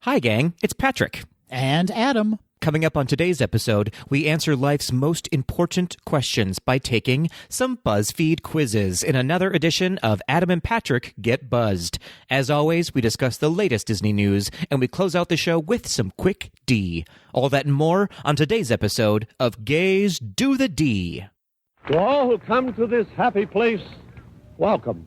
Hi, gang. It's Patrick. And Adam. Coming up on today's episode, we answer life's most important questions by taking some BuzzFeed quizzes in another edition of Adam and Patrick Get Buzzed. As always, we discuss the latest Disney news, and we close out the show with some quick D. All that and more on today's episode of Gays Do the D. To all who come to this happy place, welcome.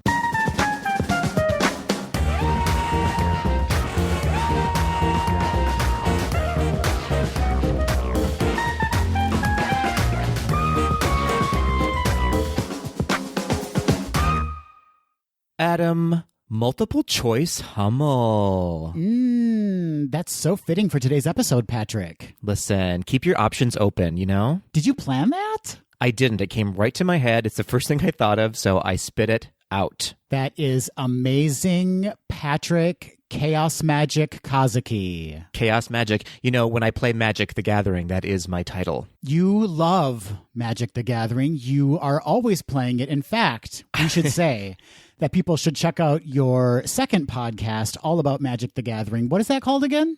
Adam, multiple choice Hummel. That's so fitting for today's episode, Patrick. Listen, keep your options open, you know? Did you plan that? I didn't. It came right to my head. It's the first thing I thought of, so I spit it out. That is amazing, Patrick. Chaos Magic Kazuki. Chaos Magic. You know, when I play Magic the Gathering, that is my title. You love Magic the Gathering. You are always playing it. In fact, we should say that people should check out your second podcast all about Magic the Gathering. What is that called again?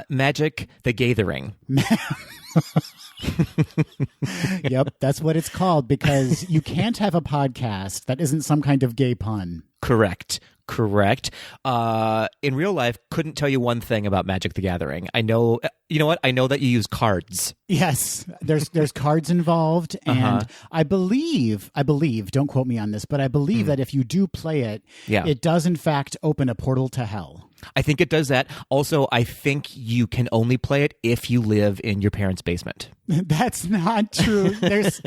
Magic the Gathering. Yep, that's what it's called, because you can't have a podcast that isn't some kind of gay pun. Correct. In real life, couldn't tell you one thing about Magic the Gathering. I know, you know what? I know that you use cards. Yes, there's cards involved, and I believe, don't quote me on this, but I believe that if you do play it, it does in fact open a portal to hell. I think it does that. Also, I think you can only play it if you live in your parents' basement. That's not true. There's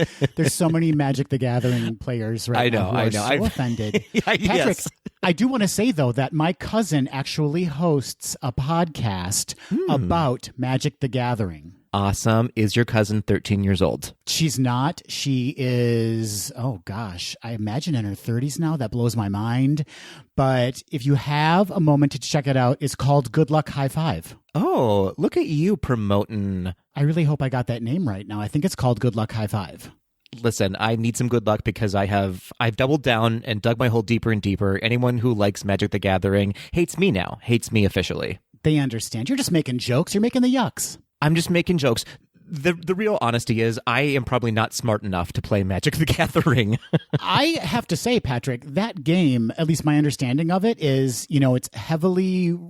so many Magic the Gathering players right now who are so offended. Patrick, yes. I do want to say, though, that my cousin actually hosts a podcast about Magic the Gathering. Awesome. Is your cousin 13 years old? She's not. She is, oh gosh, I imagine in her 30s now. That blows my mind. But if you have a moment to check it out, it's called Good Luck High Five. Oh, look at you promoting. I really hope I got that name right now. I think it's called Good Luck High Five. Listen, I need some good luck because I've doubled down and dug my hole deeper and deeper. Anyone who likes Magic the Gathering hates me now, hates me officially. They understand. You're just making jokes. You're making the yucks. I'm just making jokes. The real honesty is I am probably not smart enough to play Magic the Gathering. I have to say, Patrick, that game, at least my understanding of it is, you know, it's heavily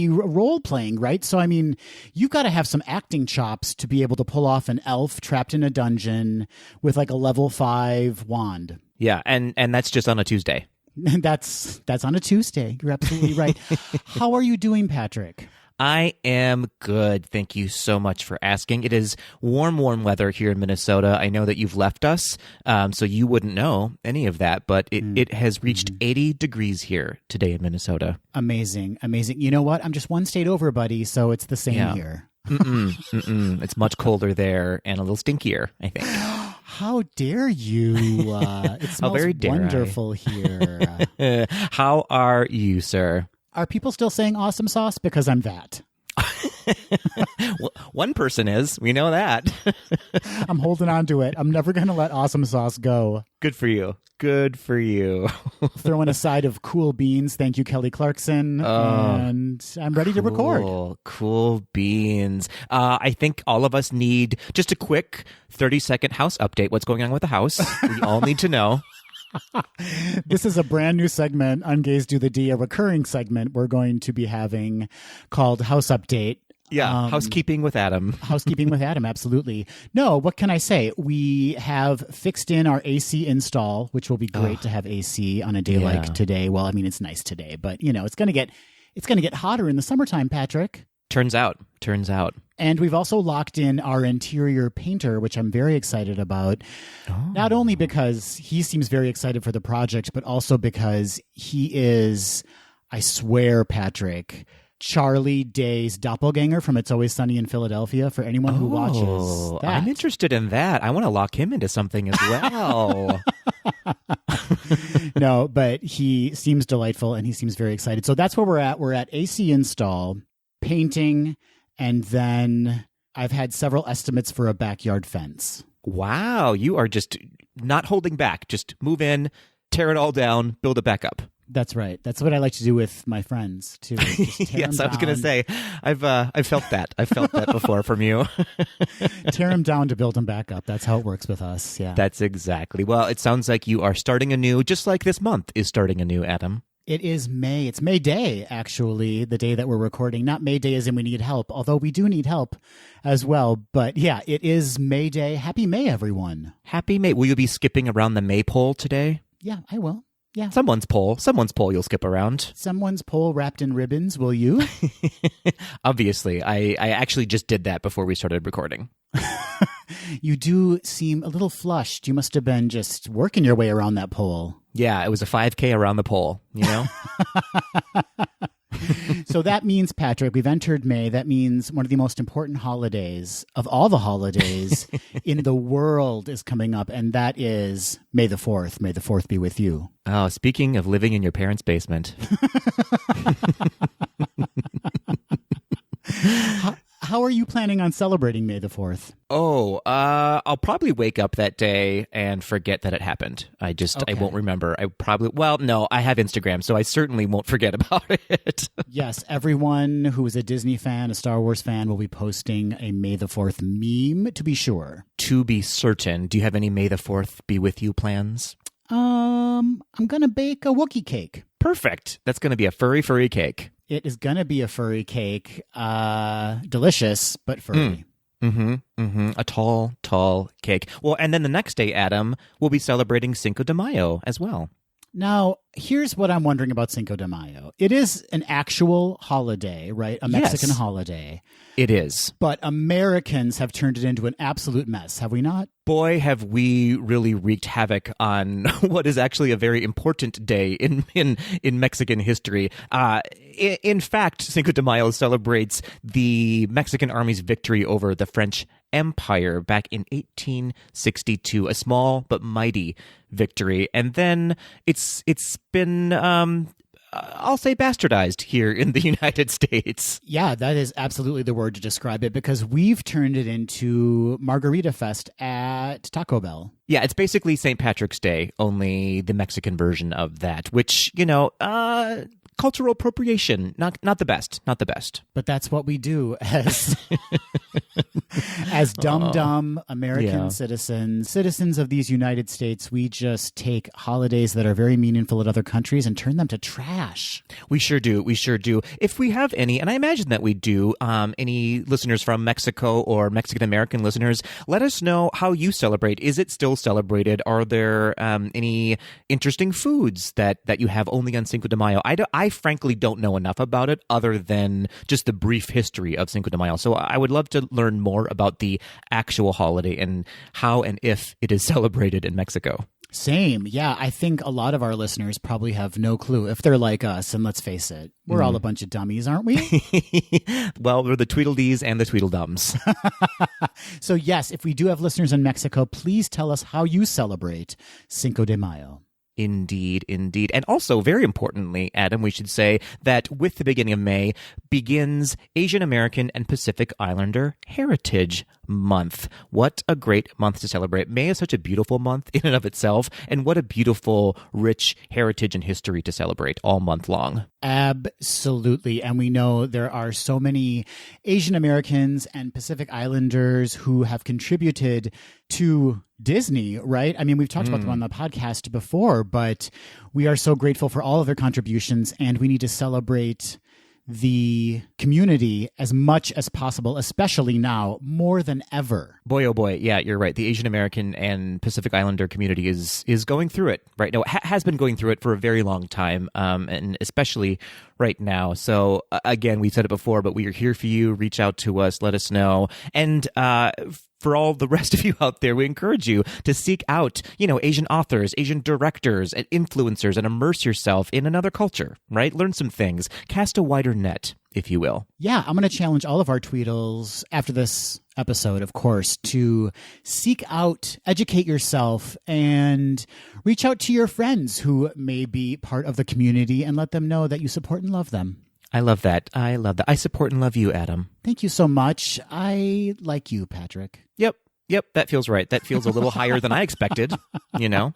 role-playing, right? So, I mean, you've got to have some acting chops to be able to pull off an elf trapped in a dungeon with like a level 5 wand. Yeah, and that's just on a Tuesday. That's on a Tuesday. You're absolutely right. How are you doing, Patrick? I am good. Thank you so much for asking. It is warm weather here in Minnesota. I know that you've left us, so you wouldn't know any of that, but it has reached 80 degrees here today in Minnesota. Amazing. You know what? I'm just one state over, buddy, so it's the same here. It's much colder there and a little stinkier, I think. How dare you? It smells very dare wonderful here. How are you, sir? Are people still saying awesome sauce? Because I'm that. Well, one person is. We know that. I'm holding on to it. I'm never going to let awesome sauce go. Good for you. Throwing a side of cool beans. Thank you, Kelly Clarkson. And I'm ready to record. Cool beans. I think all of us need just a quick 30-second house update. What's going on with the house? We all need to know. This is a brand new segment on Gays Do the D, a recurring segment we're going to be having called House Update. Yeah, housekeeping with Adam. Housekeeping with Adam, absolutely. No, what can I say? We have fixed in our AC install, which will be great to have AC on a day like today. Well, I mean, it's nice today, but you know, it's going to get hotter in the summertime, Patrick. Turns out. And we've also locked in our interior painter, which I'm very excited about. Not only because he seems very excited for the project, but also because he is, I swear, Patrick, Charlie Day's doppelganger from It's Always Sunny in Philadelphia, for anyone who watches that. I'm interested in that. I want to lock him into something as well. No, but he seems delightful and he seems very excited. So that's where we're at. We're at AC install, painting, and then I've had several estimates for a backyard fence. Wow, you are just not holding back. Just move in, tear it all down, build it back up. That's right. That's what I like to do with my friends too. Yes, I was going to say, I've felt that. I've felt that before from you. Tear them down to build them back up. That's how it works with us. Yeah. That's exactly. Well, it sounds like you are starting anew, just like this month is starting anew, Adam. It is May. It's May Day, actually, the day that we're recording. Not May Day as in we need help, although we do need help as well. But yeah, it is May Day. Happy May, everyone. Happy May. Will you be skipping around the maypole today? Yeah, I will. Yeah. Someone's pole you'll skip around. Someone's pole wrapped in ribbons, will you? Obviously. I actually just did that before we started recording. You do seem a little flushed. You must have been just working your way around that pole. Yeah, it was a 5K around the pole, you know? So that means, Patrick, we've entered May. That means one of the most important holidays of all the holidays in the world is coming up, and that is May the 4th. May the 4th be with you. Oh, speaking of living in your parents' basement. How are you planning on celebrating May the 4th? Oh, I'll probably wake up that day and forget that it happened. I won't remember. I have Instagram, so I certainly won't forget about it. Yes, everyone who is a Disney fan, a Star Wars fan, will be posting a May the 4th meme, to be sure. To be certain. Do you have any May the 4th be with you plans? I'm going to bake a Wookiee cake. Perfect. That's going to be a furry cake. It is going to be a furry cake. Delicious, but furry. A tall cake. Well, and then the next day, Adam, we'll be celebrating Cinco de Mayo as well. Now, here's what I'm wondering about Cinco de Mayo. It is an actual holiday, right? A Mexican holiday. It is. But Americans have turned it into an absolute mess, have we not? Boy, have we really wreaked havoc on what is actually a very important day in Mexican history. In fact, Cinco de Mayo celebrates the Mexican army's victory over the French Empire back in 1862, a small but mighty victory. And then it's been I'll say bastardized here in the United States. Yeah, that is absolutely the word to describe it, because we've turned it into Margarita Fest at Taco Bell. Yeah, it's basically St. Patrick's Day, only the Mexican version of that, which, cultural appropriation, not the best. But that's what we do as dumb American citizens of these United States. We just take holidays that are very meaningful in other countries and turn them to trash. We sure do. If we have any, and I imagine that we do, any listeners from Mexico or Mexican American listeners, let us know how you celebrate. Is it still celebrated? Are there any interesting foods that you have only on Cinco de Mayo? I frankly don't know enough about it other than just the brief history of Cinco de Mayo. So I would love to learn more about the actual holiday and how and if it is celebrated in Mexico. Same. Yeah, I think a lot of our listeners probably have no clue if they're like us. And let's face it, we're all a bunch of dummies, aren't we? Well, we're the Tweedledees and the Tweedledums. So yes, if we do have listeners in Mexico, please tell us how you celebrate Cinco de Mayo. Indeed. And also, very importantly, Adam, we should say that with the beginning of May begins Asian American and Pacific Islander Heritage Month. What a great month to celebrate. May is such a beautiful month in and of itself, and what a beautiful, rich heritage and history to celebrate all month long. Absolutely. And we know there are so many Asian Americans and Pacific Islanders who have contributed to Disney, right? I mean, we've talked about them on the podcast before, but we are so grateful for all of their contributions, and we need to celebrate the community as much as possible, especially now, more than ever. Boy, oh boy. Yeah, you're right. The Asian American and Pacific Islander community is going through it right now. Has been going through it for a very long time, and especially right now. So again, we said it before, but we are here for you. Reach out to us. Let us know. And for all the rest of you out there, we encourage you to seek out, Asian authors, Asian directors, and influencers, and immerse yourself in another culture, right? Learn some things. Cast a wider net, if you will. Yeah, I'm going to challenge all of our Tweedles after this episode, of course, to seek out, educate yourself, and reach out to your friends who may be part of the community and let them know that you support and love them. I love that. I support and love you, Adam. Thank you so much. I like you, Patrick. Yep. Yep, that feels right. That feels a little higher than I expected, you know?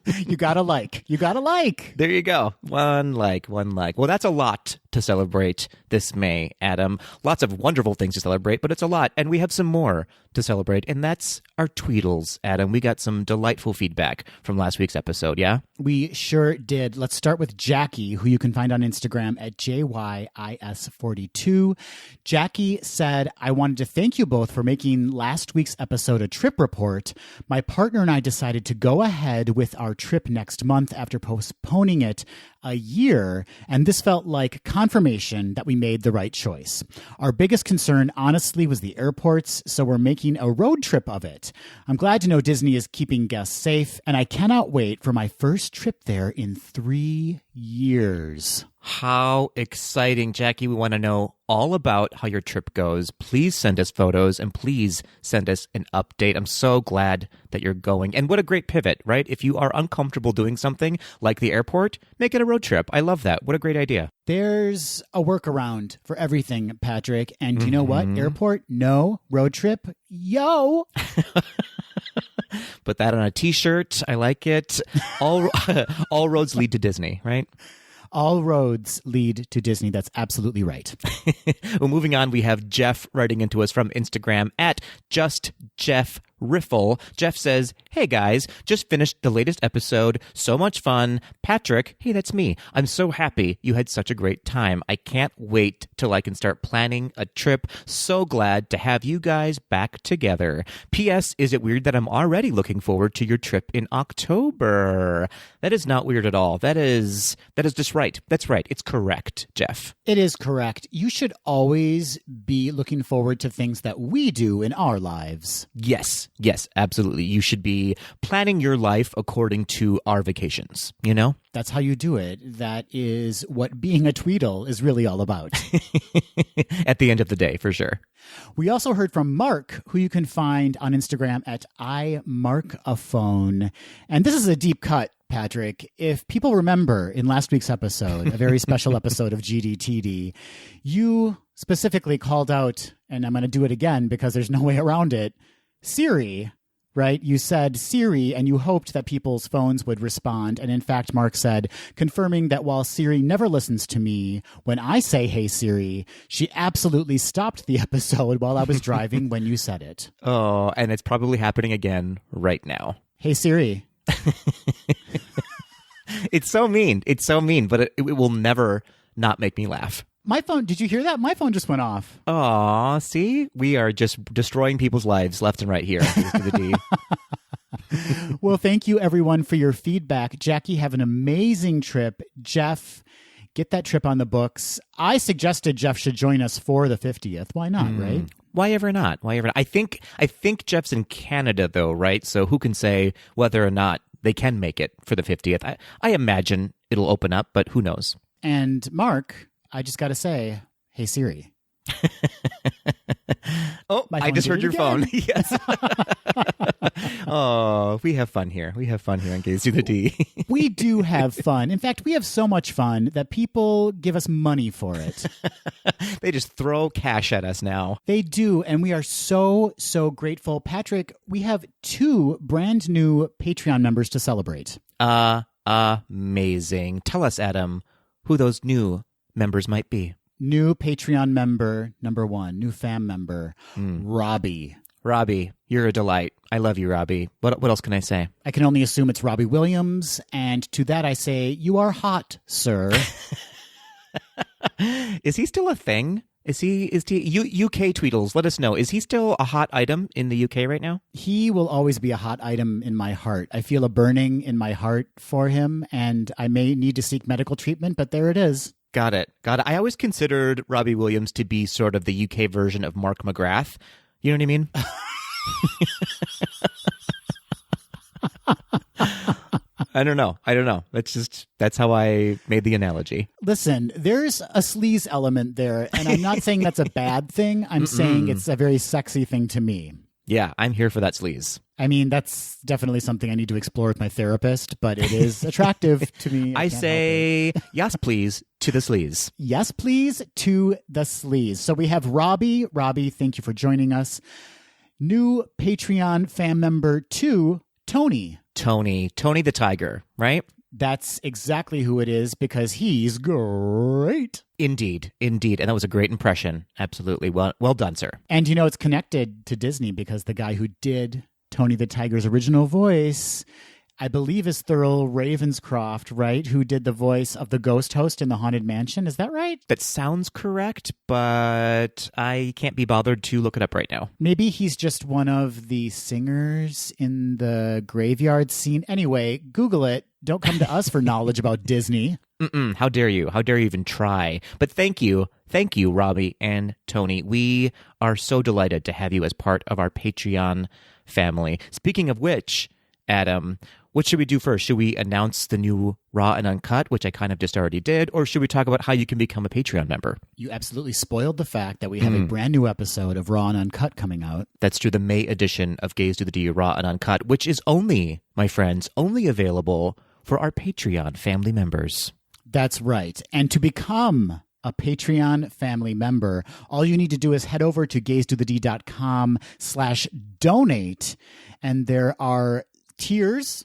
You gotta like. You gotta like. There you go. One like. Well, that's a lot to celebrate this May, Adam. Lots of wonderful things to celebrate, but it's a lot. And we have some more to celebrate, and that's our tweedles, Adam. We got some delightful feedback from last week's episode, yeah? We sure did. Let's start with Jackie, who you can find on Instagram at JYIS42. Jackie said, I wanted to thank you both for making last week's episode a trip report. My partner and I decided to go ahead with our trip next month after postponing it a year, and this felt like confirmation that we made the right choice. Our biggest concern, honestly, was the airports, so we're making a road trip of it. I'm glad to know Disney is keeping guests safe, and I cannot wait for my first trip there in 3 years. How exciting, Jackie. We want to know all about how your trip goes. Please send us photos and please send us an update. I'm so glad that you're going. And what a great pivot, right? If you are uncomfortable doing something like the airport, make it a road trip. I love that. What a great idea. There's a workaround for everything, Patrick. And you know what? Airport, no. Road trip, yo. Put that on a t-shirt. I like it. All roads lead to Disney, right? All roads lead to Disney. That's absolutely right. Well, moving on, we have Jeff writing into us from Instagram at JustJeffRiffle. Jeff says, hey guys, just finished the latest episode. So much fun. Patrick, hey, that's me. I'm so happy you had such a great time. I can't wait till I can start planning a trip. So glad to have you guys back together. P.S. Is it weird that I'm already looking forward to your trip in October? That is not weird at all. That is just right. That's right. It's correct, Jeff. It is correct. You should always be looking forward to things that we do in our lives. Yes, absolutely. You should be planning your life according to our vacations, you know? That's how you do it. That is what being a Tweedle is really all about. At the end of the day, for sure. We also heard from Mark, who you can find on Instagram at iMarkAphone. And this is a deep cut, Patrick. If people remember in last week's episode, a very special episode of GDTD, you specifically called out, and I'm going to do it again because there's no way around it, Siri, right? You said Siri, and you hoped that people's phones would respond. And in fact, Mark said, confirming that while Siri never listens to me, when I say, hey, Siri, she absolutely stopped the episode while I was driving when you said it. Oh, and it's probably happening again right now. Hey, Siri. It's so mean, but it will never not make me laugh. My phone, did you hear that? My phone just went off. Aw, see? We are just destroying people's lives left and right here. Well, thank you, everyone, for your feedback. Jackie, have an amazing trip. Jeff, get that trip on the books. I suggested Jeff should join us for the 50th. Why not, right? Why ever not? I think Jeff's in Canada, though, right? So who can say whether or not they can make it for the 50th? I imagine it'll open up, but who knows? And Mark, I just got to say, hey, Siri. Oh, I just heard your phone. Yes. Oh, we have fun here. We have fun here on GDTD. We do have fun. In fact, we have so much fun that people give us money for it. They just throw cash at us now. They do, and we are so, so grateful. Patrick, we have 2 brand new Patreon members to celebrate. Amazing. Tell us, Adam, who those new members might be. New Patreon member, number 1, new fam member, Robbie. Robbie, you're a delight. I love you, Robbie. What else can I say? I can only assume it's Robbie Williams, and to that I say, you are hot, sir. Is he still a thing? Is he UK Tweedles? Let us know. Is he still a hot item in the UK right now? He will always be a hot item in my heart. I feel a burning in my heart for him, and I may need to seek medical treatment, but there it is. Got it. I always considered Robbie Williams to be sort of the UK version of Mark McGrath. You know what I mean? I don't know. That's how I made the analogy. Listen, there's a sleaze element there, and I'm not saying that's a bad thing. I'm saying it's a very sexy thing to me. Yeah, I'm here for that sleaze. I mean, that's definitely something I need to explore with my therapist, but it is attractive to me. I say yes, please, to the sleaze. Yes, please, to the sleaze. So we have Robbie. Robbie, thank you for joining us. New Patreon fan member 2, Tony. Tony the Tiger, right? That's exactly who it is because he's great. Indeed. And that was a great impression. Absolutely. Well done, sir. And it's connected to Disney because the guy who did Tony the Tiger's original voice, I believe, is Thurl Ravenscroft, right? Who did the voice of the ghost host in the Haunted Mansion. Is that right? That sounds correct, but I can't be bothered to look it up right now. Maybe he's just one of the singers in the graveyard scene. Anyway, Google it. Don't come to us for knowledge about Disney. How dare you? How dare you even try? But thank you, Robbie and Tony. We are so delighted to have you as part of our Patreon family. Speaking of which, Adam, what should we do first? Should we announce the new Raw and Uncut, which I kind of just already did, or should we talk about how you can become a Patreon member? You absolutely spoiled the fact that we have a brand new episode of Raw and Uncut coming out. That's true, the May edition of Gaze to the D, Raw and Uncut, which is only, my friends, only available for our Patreon family members. That's right. And to become a Patreon family member, all you need to do is head over to gazetothed.com/donate. And there are tiers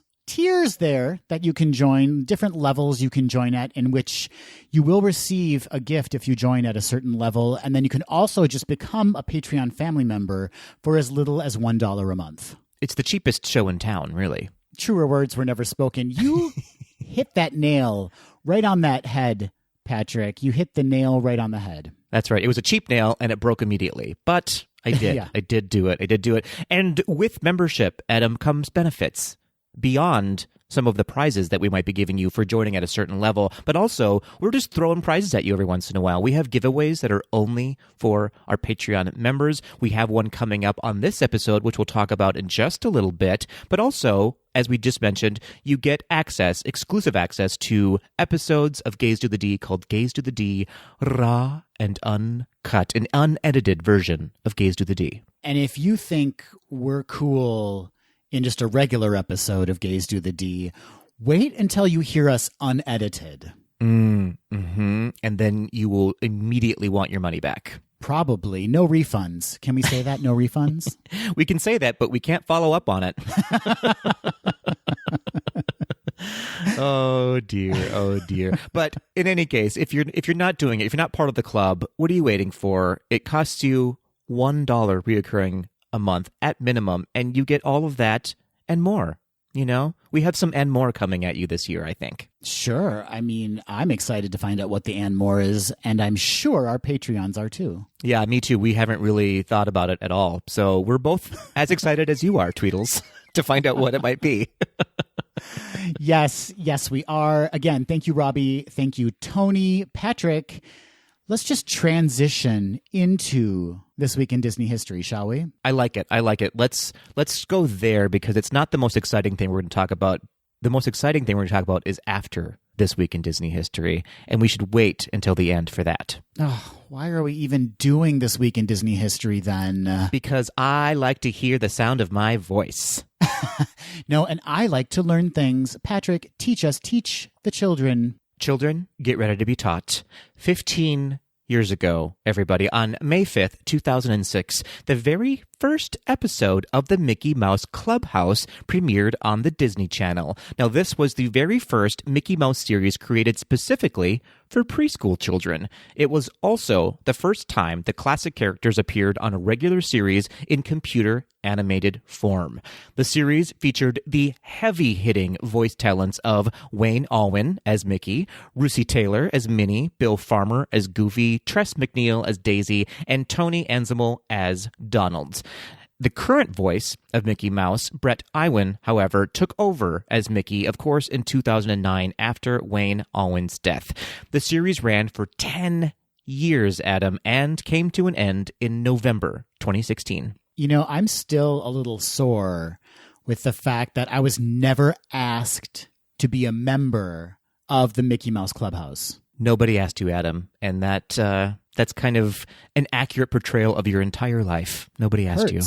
there that you can join, different levels you can join at, in which you will receive a gift if you join at a certain level. And then you can also just become a Patreon family member for as little as $1 a month. It's the cheapest show in town, really. Truer words were never spoken. You hit that nail right on that head, Patrick. You hit the nail right on the head. That's right. It was a cheap nail and it broke immediately. But I did. Yeah. I did do it. And with membership, Adam, comes benefits beyond some of the prizes that we might be giving you for joining at a certain level. But also, we're just throwing prizes at you every once in a while. We have giveaways that are only for our Patreon members. We have one coming up on this episode, which we'll talk about in just a little bit. But also, as we just mentioned, you get exclusive access to episodes of Gaze to the D called Gaze to the D, Raw and Uncut, an unedited version of Gaze to the D. And if you think we're cool in just a regular episode of Gaze to the D, wait until you hear us unedited. And then you will immediately want your money back. Probably. No refunds. Can we say that? No refunds? We can say that, but we can't follow up on it. Oh dear. But in any case, if you're not doing it, if you're not part of the club, what are you waiting for? It costs you $1 reoccurring a month at minimum, and you get all of that and more. We have some and more coming at you this year, I think. Sure. I mean, I'm excited to find out what the and more is, and I'm sure our Patreons are too. Yeah, me too. We haven't really thought about it at all. So we're both as excited as you are, Tweedles, to find out what it might be. Yes, we are. Again, thank you, Robbie. Thank you, Tony, Patrick. Let's just transition into This Week in Disney History, shall we? I like it. Let's go there because it's not the most exciting thing we're going to talk about. The most exciting thing we're going to talk about is after This Week in Disney History, and we should wait until the end for that. Oh, why are we even doing This Week in Disney History then? Because I like to hear the sound of my voice. No, and I like to learn things. Patrick, teach the children. Children, get ready to be taught. 15 years ago, everybody, on May 5th, 2006, the very first episode of the Mickey Mouse Clubhouse premiered on the Disney Channel. Now, this was the very first Mickey Mouse series created specifically for preschool children. It was also the first time the classic characters appeared on a regular series in computer animated form. The series featured the heavy-hitting voice talents of Wayne Allwyn as Mickey, Russi Taylor as Minnie, Bill Farmer as Goofy, Tress MacNeille as Daisy, and Tony Anzimal as Donald. The current voice of Mickey Mouse, Brett Iwan, however, took over as Mickey, of course, in 2009 after Wayne Allwyn's death. The series ran for 10 years, Adam, and came to an end in November 2016. I'm still a little sore with the fact that I was never asked to be a member of the Mickey Mouse Clubhouse. Nobody asked you, Adam, and that's kind of an accurate portrayal of your entire life. Nobody asked you.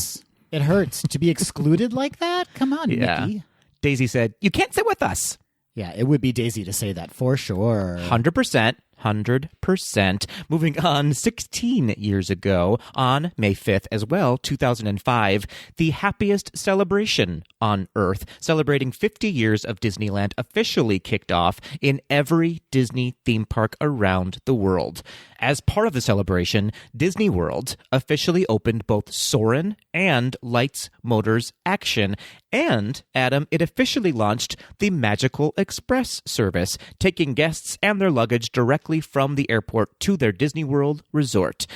It hurts to be excluded like that. Come on, Mickey. Daisy said, "You can't sit with us." Yeah, it would be Daisy to say that for sure. 100%. 100%. Moving on, 16 years ago, on May 5th as well, 2005, the happiest celebration on Earth, celebrating 50 years of Disneyland, officially kicked off in every Disney theme park around the world. As part of the celebration, Disney World officially opened both Soarin' and Lights, Motors, Action, and, Adam, it officially launched the Magical Express service, taking guests and their luggage directly from the airport to their Disney World resort.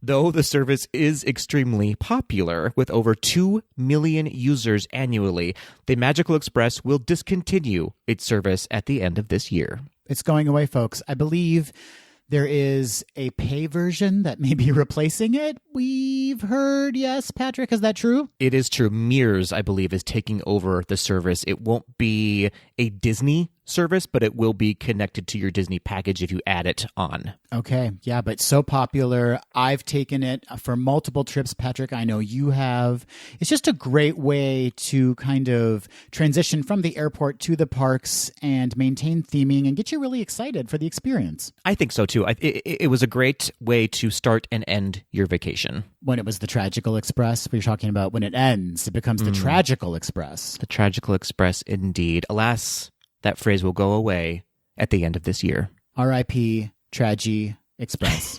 Though the service is extremely popular, with over 2 million users annually, the Magical Express will discontinue its service at the end of this year. It's going away, folks. I believe there is a pay version that may be replacing it. We've heard, yes, Patrick, is that true? It is true. Mears, I believe, is taking over the service. It won't be a Disney service, but it will be connected to your Disney package if you add it on. Okay, yeah, but so popular. I've taken it for multiple trips, Patrick. I know you have. It's just a great way to kind of transition from the airport to the parks and maintain theming and get you really excited for the experience. I think so, too. It was a great way to start and end your vacation. When it was the Tragical Express, we're talking about when it ends, it becomes the Tragical Express. The Tragical Express, indeed. Alas, that phrase will go away at the end of this year. R.I.P. Tragi Express.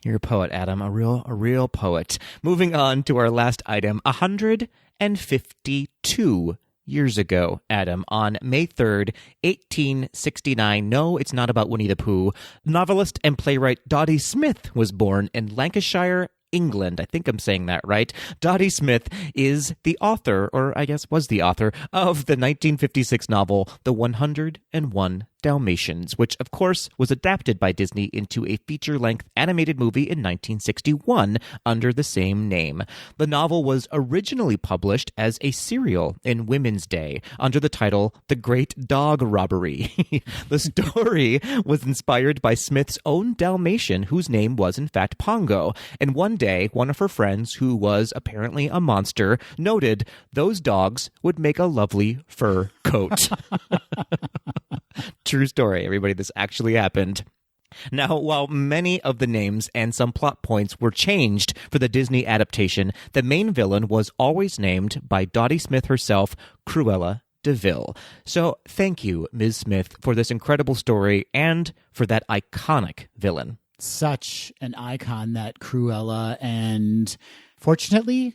You're a poet, Adam. A real poet. Moving on to our last item, 152 years ago, Adam, on May 3rd, 1869. No, it's not about Winnie the Pooh. Novelist and playwright Dottie Smith was born in Lancashire, England. I think I'm saying that right. Dottie Smith is the author, or I guess was the author, of the 1956 novel The 101 Dalmatians, which of course was adapted by Disney into a feature-length animated movie in 1961 under the same name. The novel was originally published as a serial in Women's Day under the title The Great Dog Robbery. The story was inspired by Smith's own Dalmatian, whose name was in fact Pongo, and one day one of her friends, who was apparently a monster, noted those dogs would make a lovely fur coat. True story, everybody. This actually happened. Now, while many of the names and some plot points were changed for the Disney adaptation, the main villain was always named by Dottie Smith herself, Cruella de Vil. So thank you, Ms. Smith, for this incredible story and for that iconic villain. Such an icon, that Cruella, and unfortunately,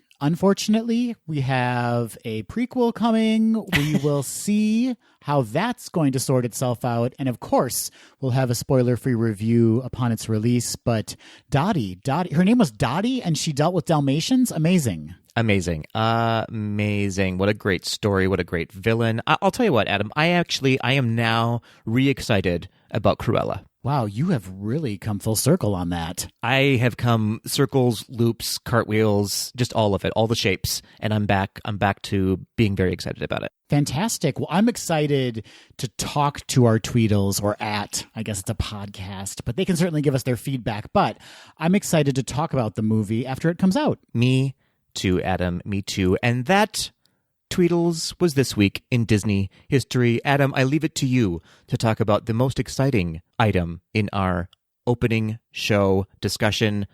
we have a prequel coming. We will see how that's going to sort itself out. And of course, we'll have a spoiler-free review upon its release. But Dottie, her name was Dottie, and she dealt with Dalmatians. Amazing. What a great story. What a great villain. I'll tell you what, Adam, I am now re-excited about Cruella. Wow, you have really come full circle on that. I have come circles, loops, cartwheels, just all of it, all the shapes, and I'm back to being very excited about it. Fantastic. Well, I'm excited to talk to our Tweedles, or I guess it's a podcast, but they can certainly give us their feedback. But I'm excited to talk about the movie after it comes out. Me too, Adam, me too. And that, Tweedles, was this week in Disney history. Adam, I leave it to you to talk about the most exciting item in our opening show discussion.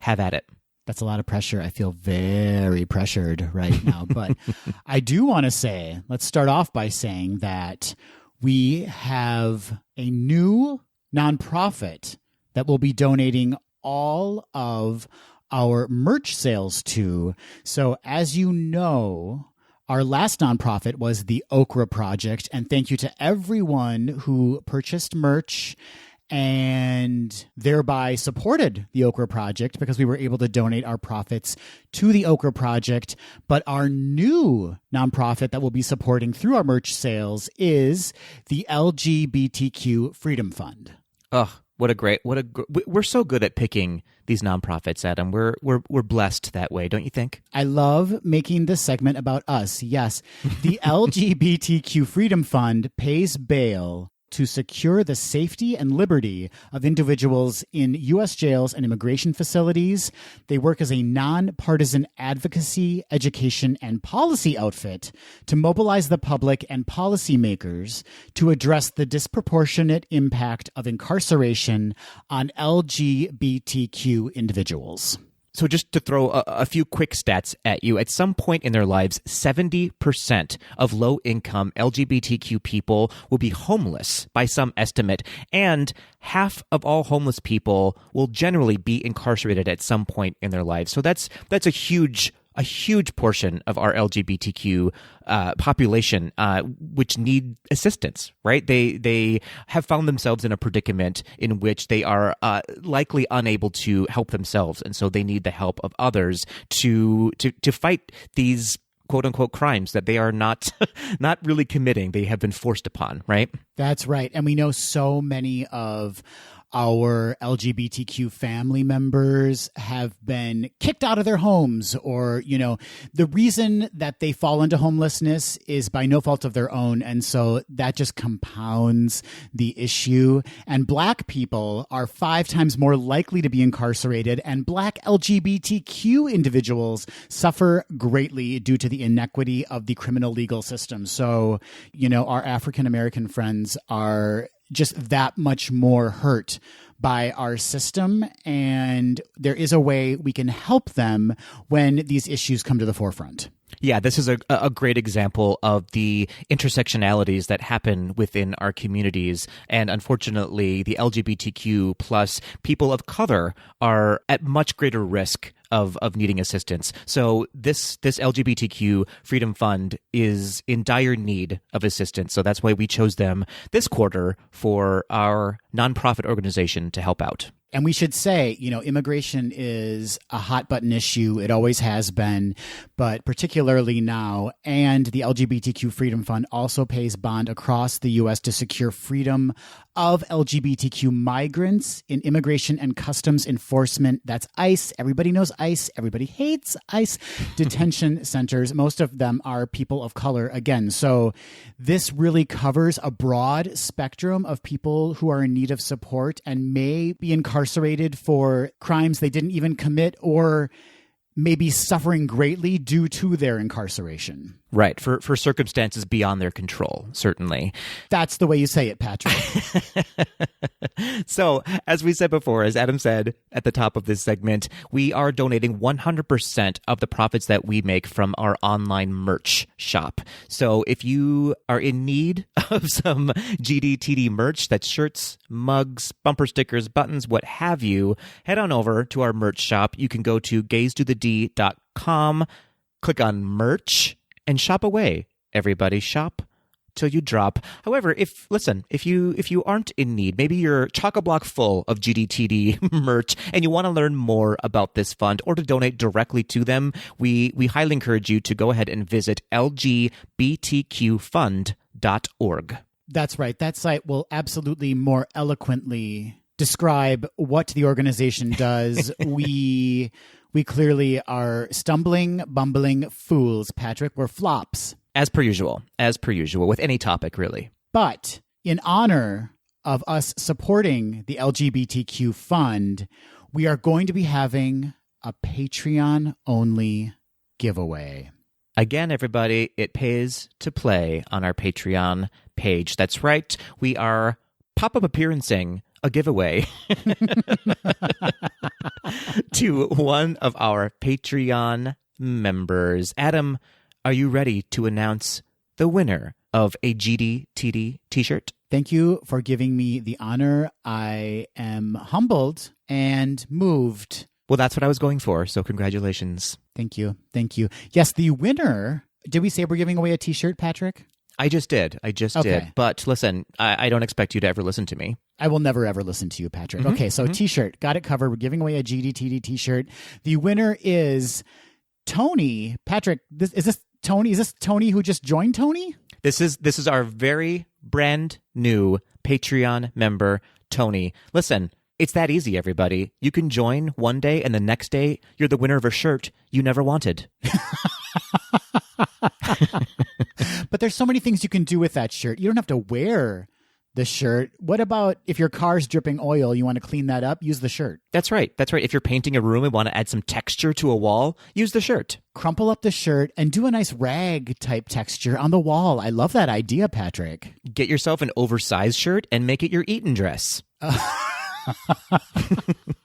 Have at it. That's a lot of pressure. I feel very pressured right now. But I do want to say, let's start off by saying that we have a new nonprofit that will be donating all of our merch sales to. So as you know, our last nonprofit was the Okra Project, and thank you to everyone who purchased merch and thereby supported the Okra Project, because we were able to donate our profits to the Okra Project. But our new nonprofit that we'll be supporting through our merch sales is the LGBTQ Freedom Fund. Oh, we're so good at picking these nonprofits, Adam. We're blessed that way, don't you think? I love making this segment about us. Yes, the LGBTQ Freedom Fund pays bail to secure the safety and liberty of individuals in U.S. jails and immigration facilities. They work as a nonpartisan advocacy, education, and policy outfit to mobilize the public and policymakers to address the disproportionate impact of incarceration on LGBTQ individuals. So just to throw a few quick stats at you, at some point in their lives, 70% of low-income LGBTQ people will be homeless by some estimate, and half of all homeless people will generally be incarcerated at some point in their lives. So that's a huge portion of our LGBTQ population which need assistance, right? They have found themselves in a predicament in which they are likely unable to help themselves, and so they need the help of others to fight these quote unquote crimes that they are not really committing. They have been forced upon, right? That's right. And we know so many of our LGBTQ family members have been kicked out of their homes, or, the reason that they fall into homelessness is by no fault of their own. And so that just compounds the issue. And Black people are 5 times more likely to be incarcerated, and Black LGBTQ individuals suffer greatly due to the inequity of the criminal legal system. So, our African American friends are just that much more hurt by our system, and there is a way we can help them when these issues come to the forefront. Yeah, this is a great example of the intersectionalities that happen within our communities. And unfortunately, the LGBTQ plus people of color are at much greater risk of needing assistance. So this LGBTQ Freedom Fund is in dire need of assistance. So that's why we chose them this quarter for our nonprofit organization to help out. And we should say, immigration is a hot button issue. It always has been, but particularly now. And the LGBTQ Freedom Fund also pays bond across the U.S. to secure freedom of LGBTQ migrants in immigration and customs enforcement. That's ICE. Everybody knows ICE. Everybody hates ICE detention centers. Most of them are people of color again. So this really covers a broad spectrum of people who are in need of support and may be incarcerated for crimes they didn't even commit, or maybe suffering greatly due to their incarceration. Right, for circumstances beyond their control, certainly. That's the way you say it, Patrick. So, as we said before, as Adam said at the top of this segment, we are donating 100% of the profits that we make from our online merch shop. So, if you are in need of some GDTD merch, that's shirts, mugs, bumper stickers, buttons, what have you, head on over to our merch shop. You can go to gazetothed.com, click on merch, and shop away. Everybody shop till you drop. However, if you aren't in need, maybe you're chock-a-block full of GDTD merch and you want to learn more about this fund or to donate directly to them, we highly encourage you to go ahead and visit lgbtqfund.org. That's right. That site will absolutely more eloquently describe what the organization does. We clearly are stumbling, bumbling fools, Patrick. We're flops. As per usual, with any topic, really. But in honor of us supporting the LGBTQ fund, we are going to be having a Patreon-only giveaway. Again, everybody, it pays to play on our Patreon page. That's right. We are pop-up appearancing a giveaway to one of our Patreon members. Adam, are you ready to announce the winner of a GDTD t-shirt? Thank you for giving me the honor. I am humbled and moved. Well, that's what I was going for, so congratulations. Thank you. Yes, the winner, did we say we're giving away a t-shirt, Patrick? I just did. But listen, I don't expect you to ever listen to me. I will never, ever listen to you, Patrick. Okay, so t-shirt. Got it covered. We're giving away a GDTD t-shirt. The winner is Tony. Patrick, is this Tony? Is this Tony who just joined Tony? This is our very brand new Patreon member, Tony. Listen, it's that easy, everybody. You can join one day and the next day you're the winner of a shirt you never wanted. But there's so many things you can do with that shirt. You don't have to wear The shirt. What about if your car's dripping oil, you want to clean that up? Use the shirt. That's right. If you're painting a room and want to add some texture to a wall, use the shirt. Crumple up the shirt and do a nice rag type texture on the wall. I love that idea, Patrick. Get yourself an oversized shirt and make it your Eton dress.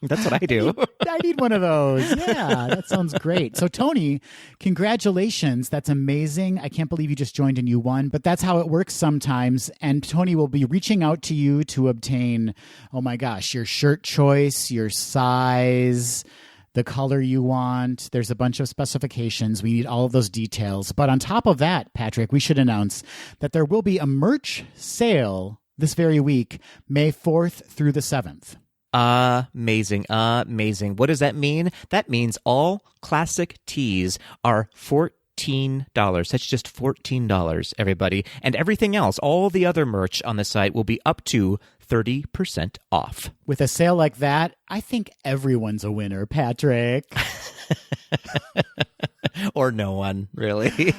That's what I do. I need one of those. Yeah, that sounds great. So, Tony, congratulations. That's amazing. I can't believe you just joined and you won, but that's how it works sometimes. And Tony will be reaching out to you to obtain, oh my gosh, your shirt choice, your size, the color you want. There's a bunch of specifications. We need all of those details. But on top of that, Patrick, we should announce that there will be a merch sale this very week, May 4th through the 7th. Amazing. What does that mean? That means all classic tees are $14. That's just $14, everybody. And everything else, all the other merch on the site will be up to 30% off. With a sale like that, I think everyone's a winner, Patrick. Or no one, really.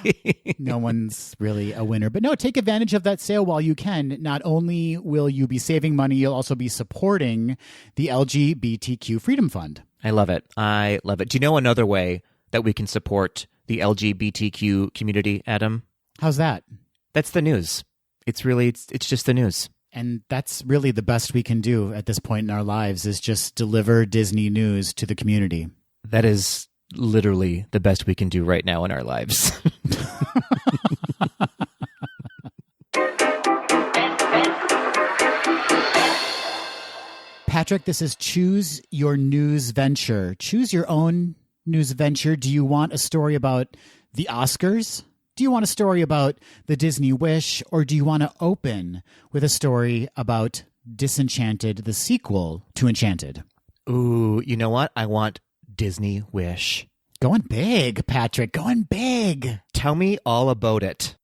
No one's really a winner. But no, take advantage of that sale while you can. Not only will you be saving money, you'll also be supporting the LGBTQ Freedom Fund. I love it. Do you know another way that we can support the LGBTQ community, Adam? How's that? That's the news. It's just the news. And that's really the best we can do at this point in our lives, is just deliver Disney news to the community. That is literally the best we can do right now in our lives. Patrick, this is Choose Your News Venture. Choose your own news venture. Do you want a story about the Oscars? Do you want a story about the Disney Wish? Or do you want to open with a story about Disenchanted, the sequel to Enchanted? Ooh, you know what? I want Disney Wish. Going big, Patrick. Going big. Tell me all about it.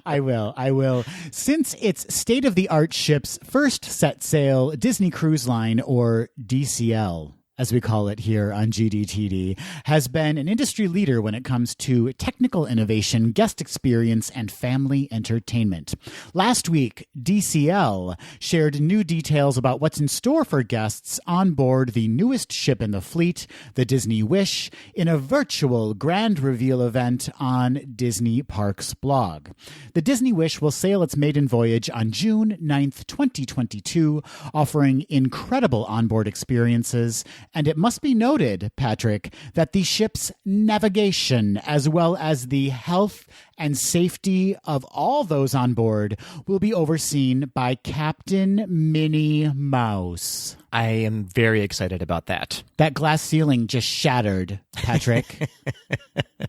I will. Since its state-of-the-art ship's first set sail, Disney Cruise Line, or DCL, as we call it here on GDTD, has been an industry leader when it comes to technical innovation, guest experience, and family entertainment. Last week, DCL shared new details about what's in store for guests on board the newest ship in the fleet, the Disney Wish, in a virtual grand reveal event on Disney Parks blog. The Disney Wish will sail its maiden voyage on June 9th, 2022, offering incredible onboard experiences. And it must be noted, Patrick, that the ship's navigation, as well as the health and safety of all those on board, will be overseen by Captain Minnie Mouse. I am very excited about that. That glass ceiling just shattered, Patrick.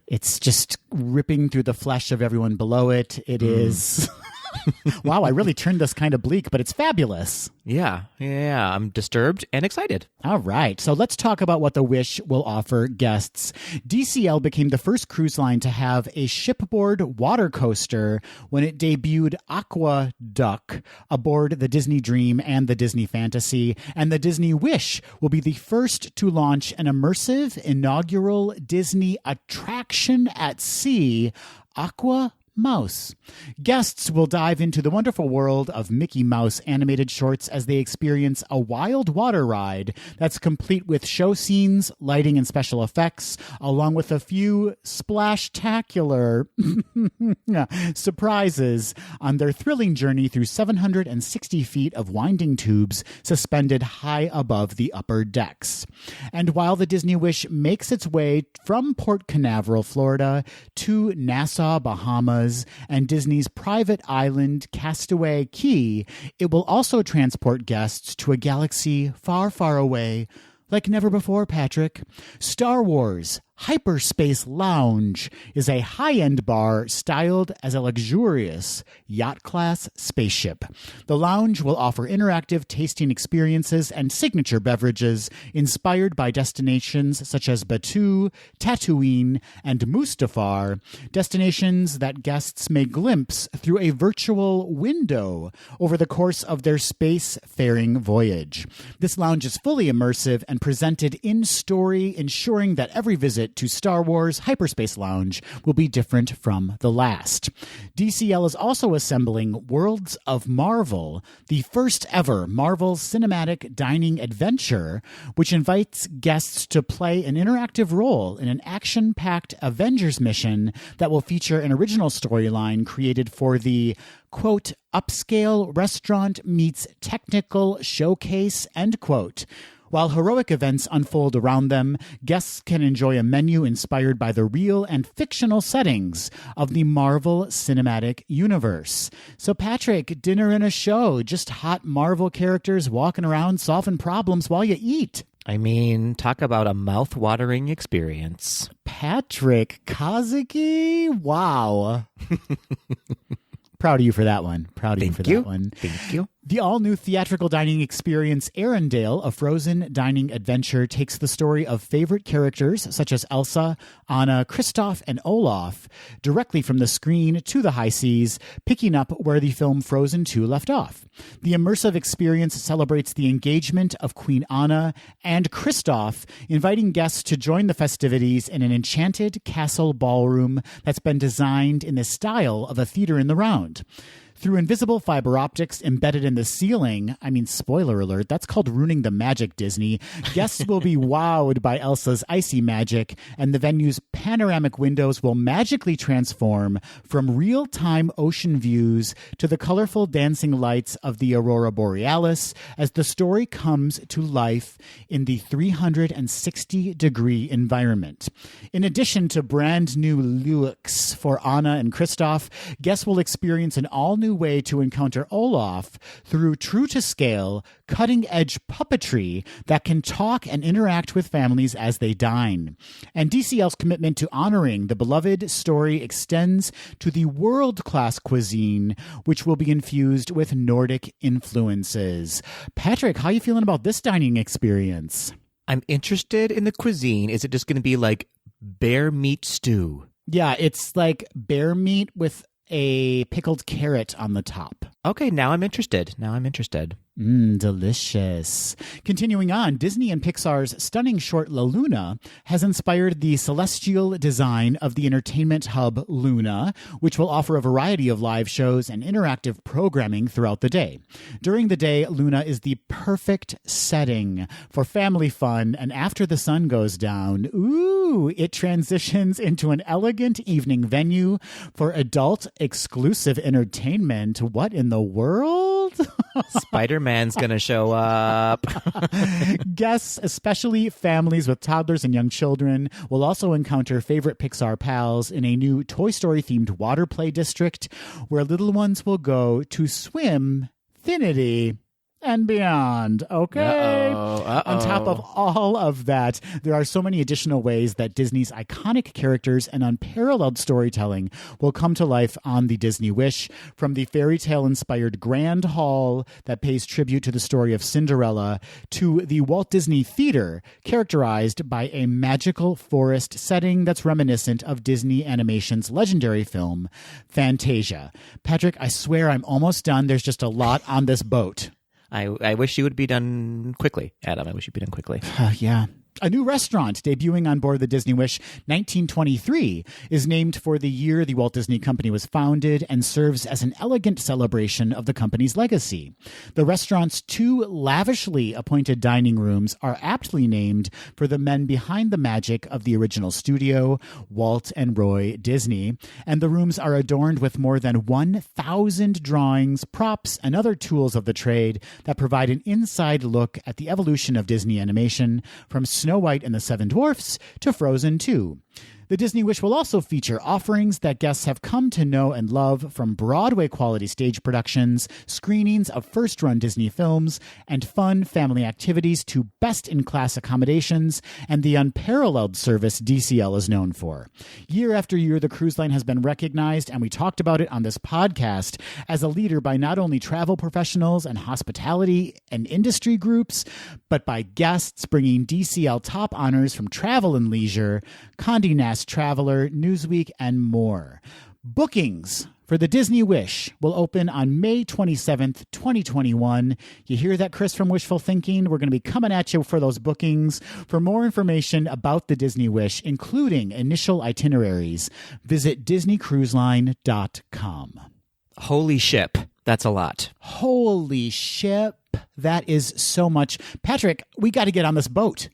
It's just ripping through the flesh of everyone below it. It is... Wow, I really turned this kind of bleak, but it's fabulous. Yeah, I'm disturbed and excited. All right, so let's talk about what the Wish will offer guests. DCL became the first cruise line to have a shipboard water coaster when it debuted Aqua Duck aboard the Disney Dream and the Disney Fantasy, and the Disney Wish will be the first to launch an immersive inaugural Disney attraction at sea, Aqua Mouse. Guests will dive into the wonderful world of Mickey Mouse animated shorts as they experience a wild water ride that's complete with show scenes, lighting, and special effects, along with a few splash-tacular surprises on their thrilling journey through 760 feet of winding tubes suspended high above the upper decks. And while the Disney Wish makes its way from Port Canaveral, Florida, to Nassau, Bahamas, and Disney's private island Castaway Cay, it will also transport guests to a galaxy far, far away, like never before, Patrick. Star Wars Hyperspace Lounge is a high-end bar styled as a luxurious yacht-class spaceship. The lounge will offer interactive tasting experiences and signature beverages inspired by destinations such as Batuu, Tatooine, and Mustafar, destinations that guests may glimpse through a virtual window over the course of their space-faring voyage. This lounge is fully immersive and presented in story, ensuring that every visit visit to Star Wars Hyperspace Lounge will be different from the last. DCL is also assembling Worlds of Marvel, the first ever Marvel cinematic dining adventure, which invites guests to play an interactive role in an action-packed Avengers mission that will feature an original storyline created for the, quote, upscale restaurant meets technical showcase, end quote. While heroic events unfold around them, guests can enjoy a menu inspired by the real and fictional settings of the Marvel Cinematic Universe. So, Patrick, dinner and a show, just hot Marvel characters walking around solving problems while you eat. I mean, talk about a mouth-watering experience. Patrick Kazuki? Wow. Proud of you for that one. Proud of you for that one. Thank you. The all-new theatrical dining experience Arendelle, a frozen dining adventure, takes the story of favorite characters such as Elsa, Anna, Kristoff, and Olaf directly from the screen to the high seas, picking up where the film Frozen 2 left off. The immersive experience celebrates the engagement of Queen Anna and Kristoff, inviting guests to join the festivities in an enchanted castle ballroom that's been designed in the style of a theater in the round. Through invisible fiber optics embedded in the ceiling, I mean, spoiler alert, that's called ruining the magic, Disney. Guests will be wowed by Elsa's icy magic, and the venue's panoramic windows will magically transform from real-time ocean views to the colorful dancing lights of the Aurora Borealis as the story comes to life in the 360-degree environment. In addition to brand new looks for Anna and Kristoff, guests will experience an all-new way to encounter Olaf through true-to-scale, cutting-edge puppetry that can talk and interact with families as they dine. And DCL's commitment to honoring the beloved story extends to the world-class cuisine, which will be infused with Nordic influences. Patrick, how are you feeling about this dining experience? I'm interested in the cuisine. Is it just going to be like bear meat stew? Yeah, it's like bear meat with a pickled carrot on the top. Okay, now I'm interested. Delicious. Continuing on, Disney and Pixar's stunning short La Luna has inspired the celestial design of the entertainment hub Luna, which will offer a variety of live shows and interactive programming throughout the day. During the day, Luna is the perfect setting for family fun, and after the sun goes down, it transitions into an elegant evening venue for adult exclusive entertainment. What in the world? Spider-Man's going to show up. Guests, especially families with toddlers and young children, will also encounter favorite Pixar pals in a new Toy Story-themed water play district where little ones will go to swim infinity and beyond. Okay. On top of all of that, there are so many additional ways that Disney's iconic characters and unparalleled storytelling will come to life on the Disney Wish, from the fairy tale inspired Grand Hall that pays tribute to the story of Cinderella to the Walt Disney Theater, characterized by a magical forest setting that's reminiscent of Disney Animation's legendary film Fantasia. Patrick, I swear I'm almost done. There's just a lot on this boat. I wish you would be done quickly, Adam. I wish you'd be done quickly. Yeah. A new restaurant debuting on board the Disney Wish 1923 is named for the year the Walt Disney Company was founded and serves as an elegant celebration of the company's legacy. The restaurant's two lavishly appointed dining rooms are aptly named for the men behind the magic of the original studio, Walt and Roy Disney, and the rooms are adorned with more than 1,000 drawings, props, and other tools of the trade that provide an inside look at the evolution of Disney animation from Snow White and the Seven Dwarfs to Frozen 2. The Disney Wish will also feature offerings that guests have come to know and love, from Broadway-quality stage productions, screenings of first-run Disney films, and fun family activities to best-in-class accommodations and the unparalleled service DCL is known for. Year after year, the cruise line has been recognized, and we talked about it on this podcast, as a leader by not only travel professionals and hospitality and industry groups, but by guests bringing DCL top honors from Travel and Leisure, Condé Nast Traveler, Newsweek, and more. Bookings for the Disney Wish will open on May 27th, 2021. You hear that, Chris, from Wishful Thinking? We're going to be coming at you for those bookings. For more information about the Disney Wish, including initial itineraries, visit DisneyCruiseLine.com. Holy ship. That's a lot. Holy ship. That is so much. Patrick, we got to get on this boat.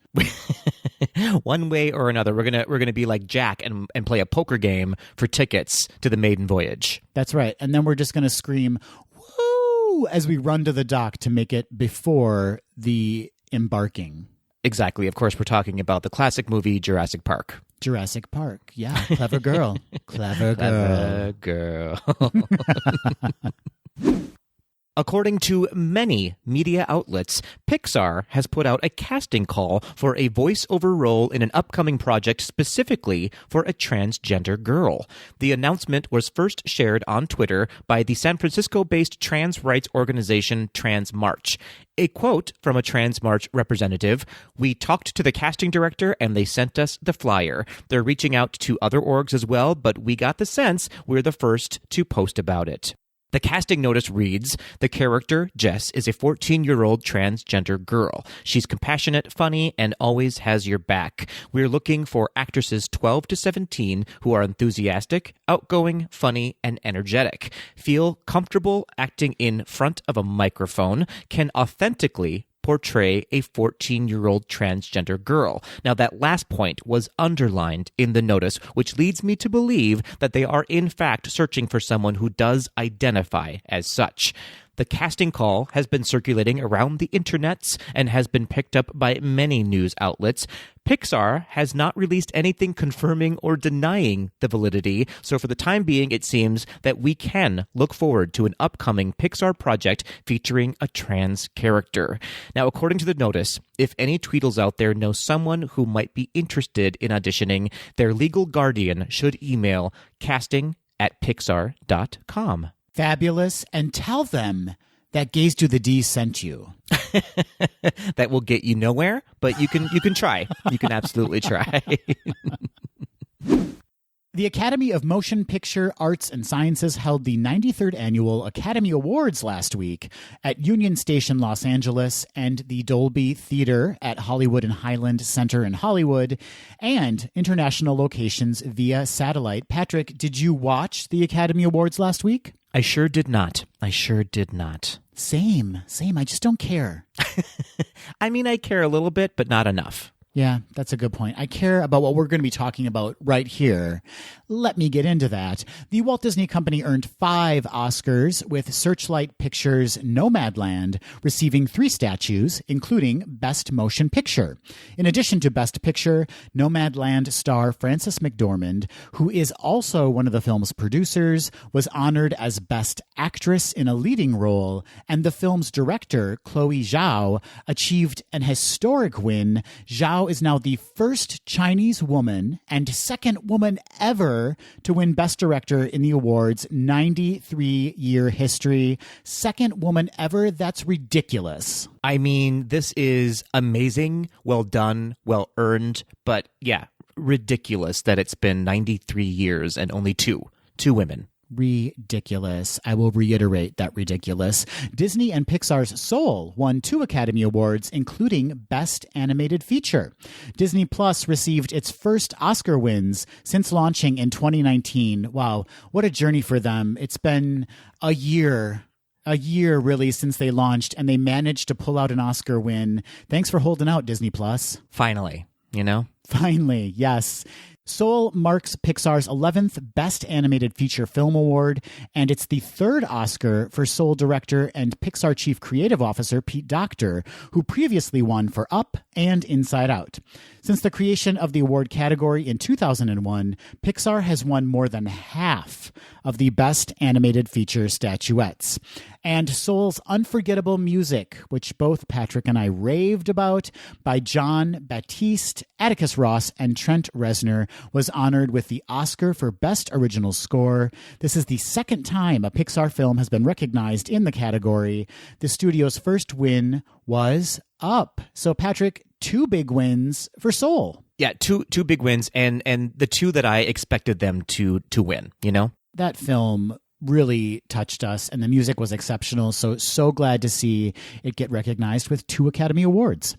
One way or another, we're gonna be like Jack and play a poker game for tickets to the maiden voyage. That's right. And then we're just going to scream, woo, as we run to the dock to make it before the embarking. Exactly. Of course, we're talking about the classic movie Jurassic Park. Jurassic Park. Yeah. Clever girl. Clever girl. Clever girl. According to many media outlets, Pixar has put out a casting call for a voiceover role in an upcoming project specifically for a transgender girl. The announcement was first shared on Twitter by the San Francisco-based trans rights organization Trans March. A quote from a Trans March representative: "We talked to the casting director and they sent us the flyer. They're reaching out to other orgs as well, but we got the sense we're the first to post about it." The casting notice reads, "The character, Jess, is a 14-year-old transgender girl. She's compassionate, funny, and always has your back. We're looking for actresses 12 to 17 who are enthusiastic, outgoing, funny, and energetic, feel comfortable acting in front of a microphone, can authentically portray a 14-year-old transgender girl." Now, that last point was underlined in the notice, which leads me to believe that they are in fact searching for someone who does identify as such. The casting call has been circulating around the internets and has been picked up by many news outlets. Pixar has not released anything confirming or denying the validity, so for the time being, it seems that we can look forward to an upcoming Pixar project featuring a trans character. Now, according to the notice, if any Tweedles out there know someone who might be interested in auditioning, their legal guardian should email casting@pixar.com. Fabulous. And tell them that Gaze to the D sent you. That will get you nowhere, but you can try. You can absolutely try. The Academy of Motion Picture Arts and Sciences held the 93rd Annual Academy Awards last week at Union Station, Los Angeles, and the Dolby Theater at Hollywood and Highland Center in Hollywood, and international locations via satellite. Patrick, did you watch the Academy Awards last week? I sure did not. Same. I just don't care. I mean, I care a little bit, but not enough. Yeah, that's a good point. I care about what we're going to be talking about right here. Let me get into that. The Walt Disney Company earned 5 Oscars, with Searchlight Pictures' Nomadland receiving 3 statues, including Best Motion Picture. In addition to Best Picture, Nomadland star Frances McDormand, who is also one of the film's producers, was honored as Best Actress in a Leading Role, and the film's director, Chloe Zhao, achieved an historic win. Zhao is now the first Chinese woman and second woman ever to win Best Director in the award's 93-year history. Second woman ever? That's ridiculous. I mean, this is amazing, well done, well earned, but yeah, ridiculous that it's been 93 years and only two women. Ridiculous. I will reiterate that ridiculous. Disney and Pixar's Soul won 2 Academy Awards, including Best Animated Feature. Disney Plus received its first Oscar wins since launching in 2019. Wow, what a journey for them. It's been a year really since they launched, and they managed to pull out an Oscar win. Thanks for holding out, Disney Plus. Finally, you know? Finally, yes. Soul marks Pixar's 11th Best Animated Feature Film Award, and it's the 3rd Oscar for Soul director and Pixar Chief Creative Officer Pete Docter, who previously won for Up and Inside Out. Since the creation of the award category in 2001, Pixar has won more than half of the Best Animated Feature statuettes. And Soul's unforgettable music, which both Patrick and I raved about, by John Batiste, Atticus Ross, and Trent Reznor, was honored with the Oscar for Best Original Score. This is the 2nd time a Pixar film has been recognized in the category. The studio's first win was Up. So, Patrick, 2 big wins for Soul. Yeah, two big wins, and the 2 that I expected them to win, you know? That film really touched us, and the music was exceptional. So glad to see it get recognized with 2 Academy Awards.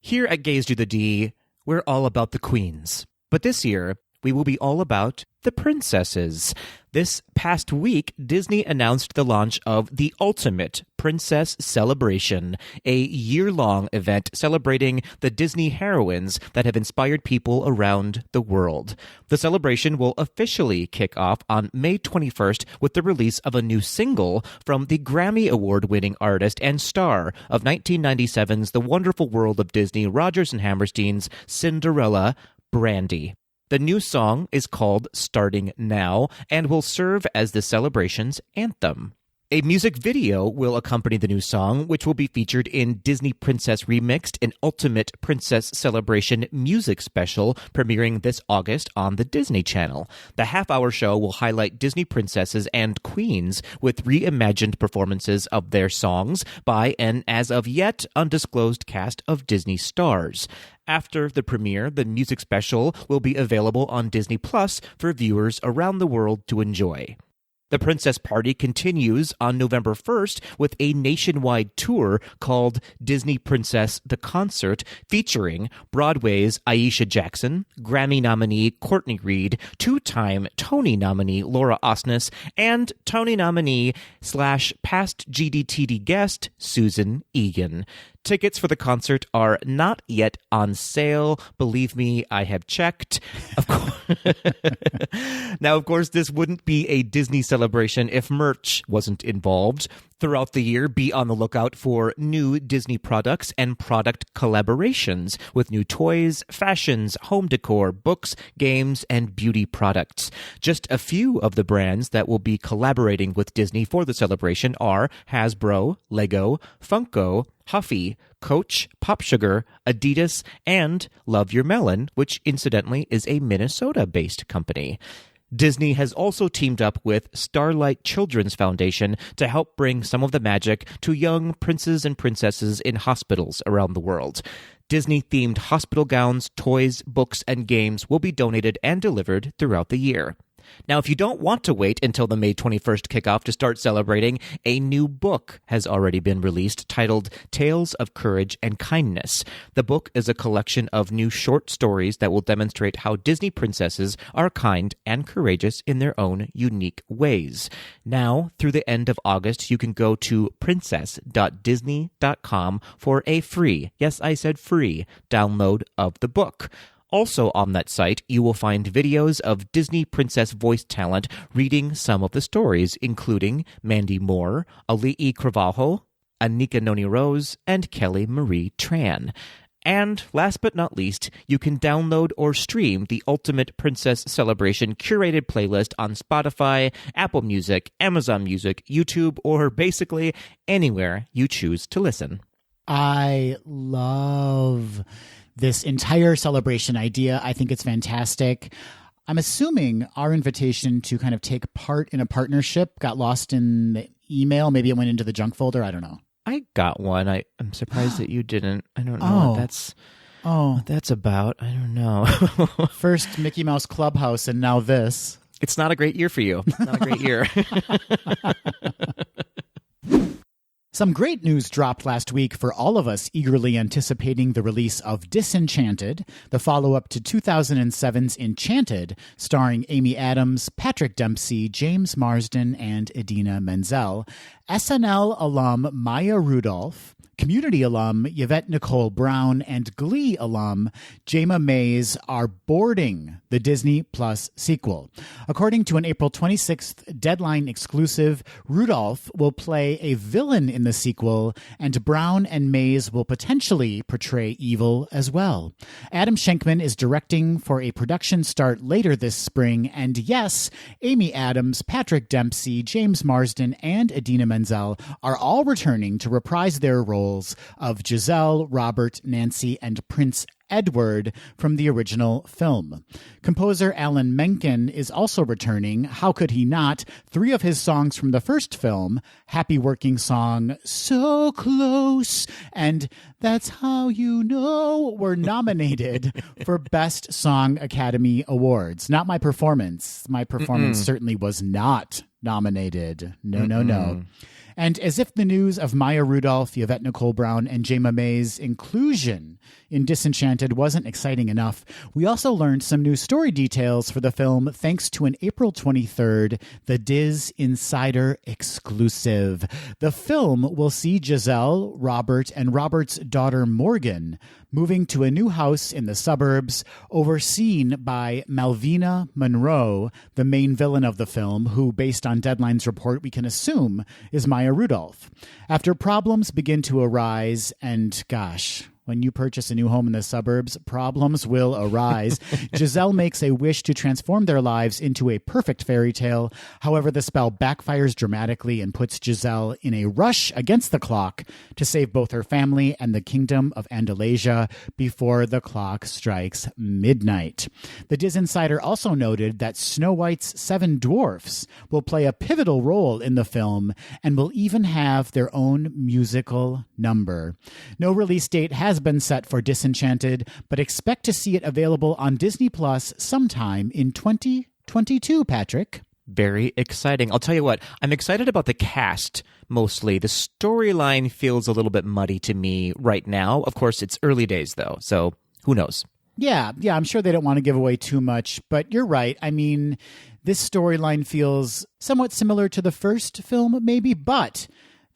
Here at Gaze Do the D, we're all about the queens. But this year, we will be all about the princesses. This past week, Disney announced the launch of the Ultimate Princess Celebration, a year-long event celebrating the Disney heroines that have inspired people around the world. The celebration will officially kick off on May 21st with the release of a new single from the Grammy Award-winning artist and star of 1997's The Wonderful World of Disney, Rodgers and Hammerstein's Cinderella, Brandy. The new song is called Starting Now and will serve as the celebration's anthem. A music video will accompany the new song, which will be featured in Disney Princess Remixed, an Ultimate Princess Celebration music special premiering this August on the Disney Channel. The half-hour show will highlight Disney princesses and queens with reimagined performances of their songs by an as-of-yet undisclosed cast of Disney stars. After the premiere, the music special will be available on Disney Plus for viewers around the world to enjoy. The Princess Party continues on November 1st with a nationwide tour called Disney Princess The Concert, featuring Broadway's Aisha Jackson, Grammy nominee Courtney Reed, 2-time Tony nominee Laura Osnes, and Tony nominee / past GDTD guest Susan Egan. Tickets for the concert are not yet on sale. Believe me, I have checked. Now, of course, this wouldn't be a Disney celebration if merch wasn't involved. Throughout the year, be on the lookout for new Disney products and product collaborations with new toys, fashions, home decor, books, games, and beauty products. Just a few of the brands that will be collaborating with Disney for the celebration are Hasbro, Lego, Funko, Huffy, Coach, Pop Sugar, Adidas, and Love Your Melon, which incidentally is a Minnesota-based company. Disney has also teamed up with Starlight Children's Foundation to help bring some of the magic to young princes and princesses in hospitals around the world. Disney-themed hospital gowns, toys, books, and games will be donated and delivered throughout the year. Now, if you don't want to wait until the May 21st kickoff to start celebrating, a new book has already been released titled Tales of Courage and Kindness. The book is a collection of new short stories that will demonstrate how Disney princesses are kind and courageous in their own unique ways. Now, through the end of August, you can go to princess.disney.com for a free, yes, I said free, download of the book. Also on that site, you will find videos of Disney princess voice talent reading some of the stories, including Mandy Moore, Ali'i Carvalho, Anika Noni Rose, and Kelly Marie Tran. And last but not least, you can download or stream the Ultimate Princess Celebration curated playlist on Spotify, Apple Music, Amazon Music, YouTube, or basically anywhere you choose to listen. I love this entire celebration idea. I think it's fantastic. I'm assuming our invitation to kind of take part in a partnership got lost in the email. Maybe it went into the junk folder. I don't know. I got one. I'm surprised that you didn't. I don't know what that's about. I don't know. First Mickey Mouse Clubhouse and now this. It's not a great year for you. Not a great year. Some great news dropped last week for all of us eagerly anticipating the release of Disenchanted, the follow-up to 2007's Enchanted, starring Amy Adams, Patrick Dempsey, James Marsden, and Idina Menzel. SNL alum Maya Rudolph, Community alum Yvette Nicole Brown, and Glee alum Jayma Mays are boarding the Disney Plus sequel. According to an April 26th Deadline exclusive, Rudolph will play a villain in the sequel, and Brown and Mays will potentially portray evil as well. Adam Schenkman is directing for a production start later this spring, and yes, Amy Adams, Patrick Dempsey, James Marsden, and Idina Menzel are all returning to reprise their roles of Giselle, Robert, Nancy, and Prince Edward from the original film. Composer Alan Menken is also returning. How could he not? 3 of his songs from the first film, Happy Working Song, So Close, and That's How You Know, were nominated for Best Song Academy Awards. Not my performance. My performance certainly was not nominated. No. And as if the news of Maya Rudolph, Yvette Nicole Brown, and Jayma May's inclusion in Disenchanted wasn't exciting enough, we also learned some new story details for the film thanks to an April 23rd The Diz Insider exclusive. The film will see Giselle, Robert, and Robert's daughter Morgan moving to a new house in the suburbs, overseen by Malvina Monroe, the main villain of the film, who, based on Deadline's report, we can assume is Maya Rudolph. After problems begin to arise, and gosh, when you purchase a new home in the suburbs, problems will arise. Giselle makes a wish to transform their lives into a perfect fairy tale. However, the spell backfires dramatically and puts Giselle in a rush against the clock to save both her family and the kingdom of Andalasia before the clock strikes midnight. The Diz Insider also noted that Snow White's 7 dwarfs will play a pivotal role in the film and will even have their own musical number. No release date has been set for Disenchanted, but expect to see it available on Disney Plus sometime in 2022, Patrick. Very exciting. I'll tell you what, I'm excited about the cast mostly. The storyline feels a little bit muddy to me right now. Of course, it's early days, though, so who knows? Yeah, I'm sure they don't want to give away too much, but you're right. I mean, this storyline feels somewhat similar to the first film, maybe, but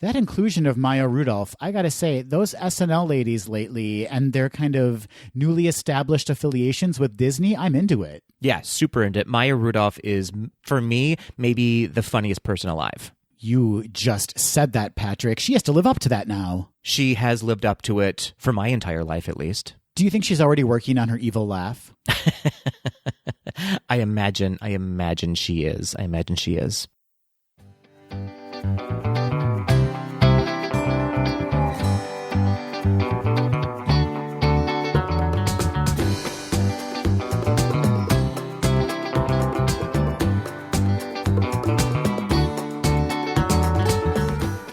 that inclusion of Maya Rudolph, I gotta say, those SNL ladies lately and their kind of newly established affiliations with Disney, I'm into it. Yeah, super into it. Maya Rudolph is, for me, maybe the funniest person alive. You just said that, Patrick. She has to live up to that now. She has lived up to it for my entire life, at least. Do you think she's already working on her evil laugh? I imagine she is.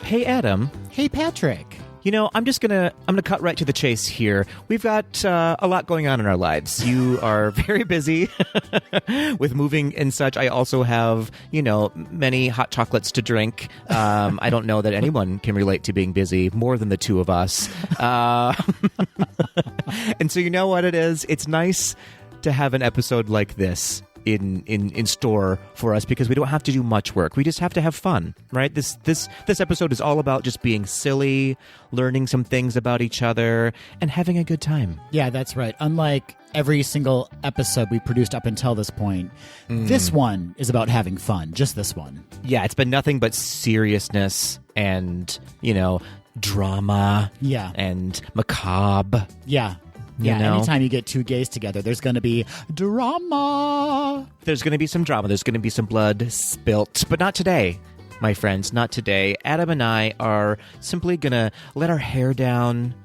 Hey, Adam. Hey, Patrick. You know, I'm gonna cut right to the chase here. We've got a lot going on in our lives. You are very busy with moving and such. I also have, many hot chocolates to drink. I don't know that anyone can relate to being busy more than the two of us. And so you know what it is? It's nice to have an episode like this in store for us because we don't have to do much work. We just have to have fun, right? This episode is all about just being silly, learning some things about each other, and having a good time. Yeah, that's right. Unlike every single episode we produced up until this point, this one is about having fun. Just this one. Yeah, it's been nothing but seriousness and, drama. Yeah. And macabre. Yeah. Yeah, anytime you get two gays together, there's going to be drama. There's going to be some drama. There's going to be some blood spilt. But not today, my friends. Not today. Adam and I are simply going to let our hair down,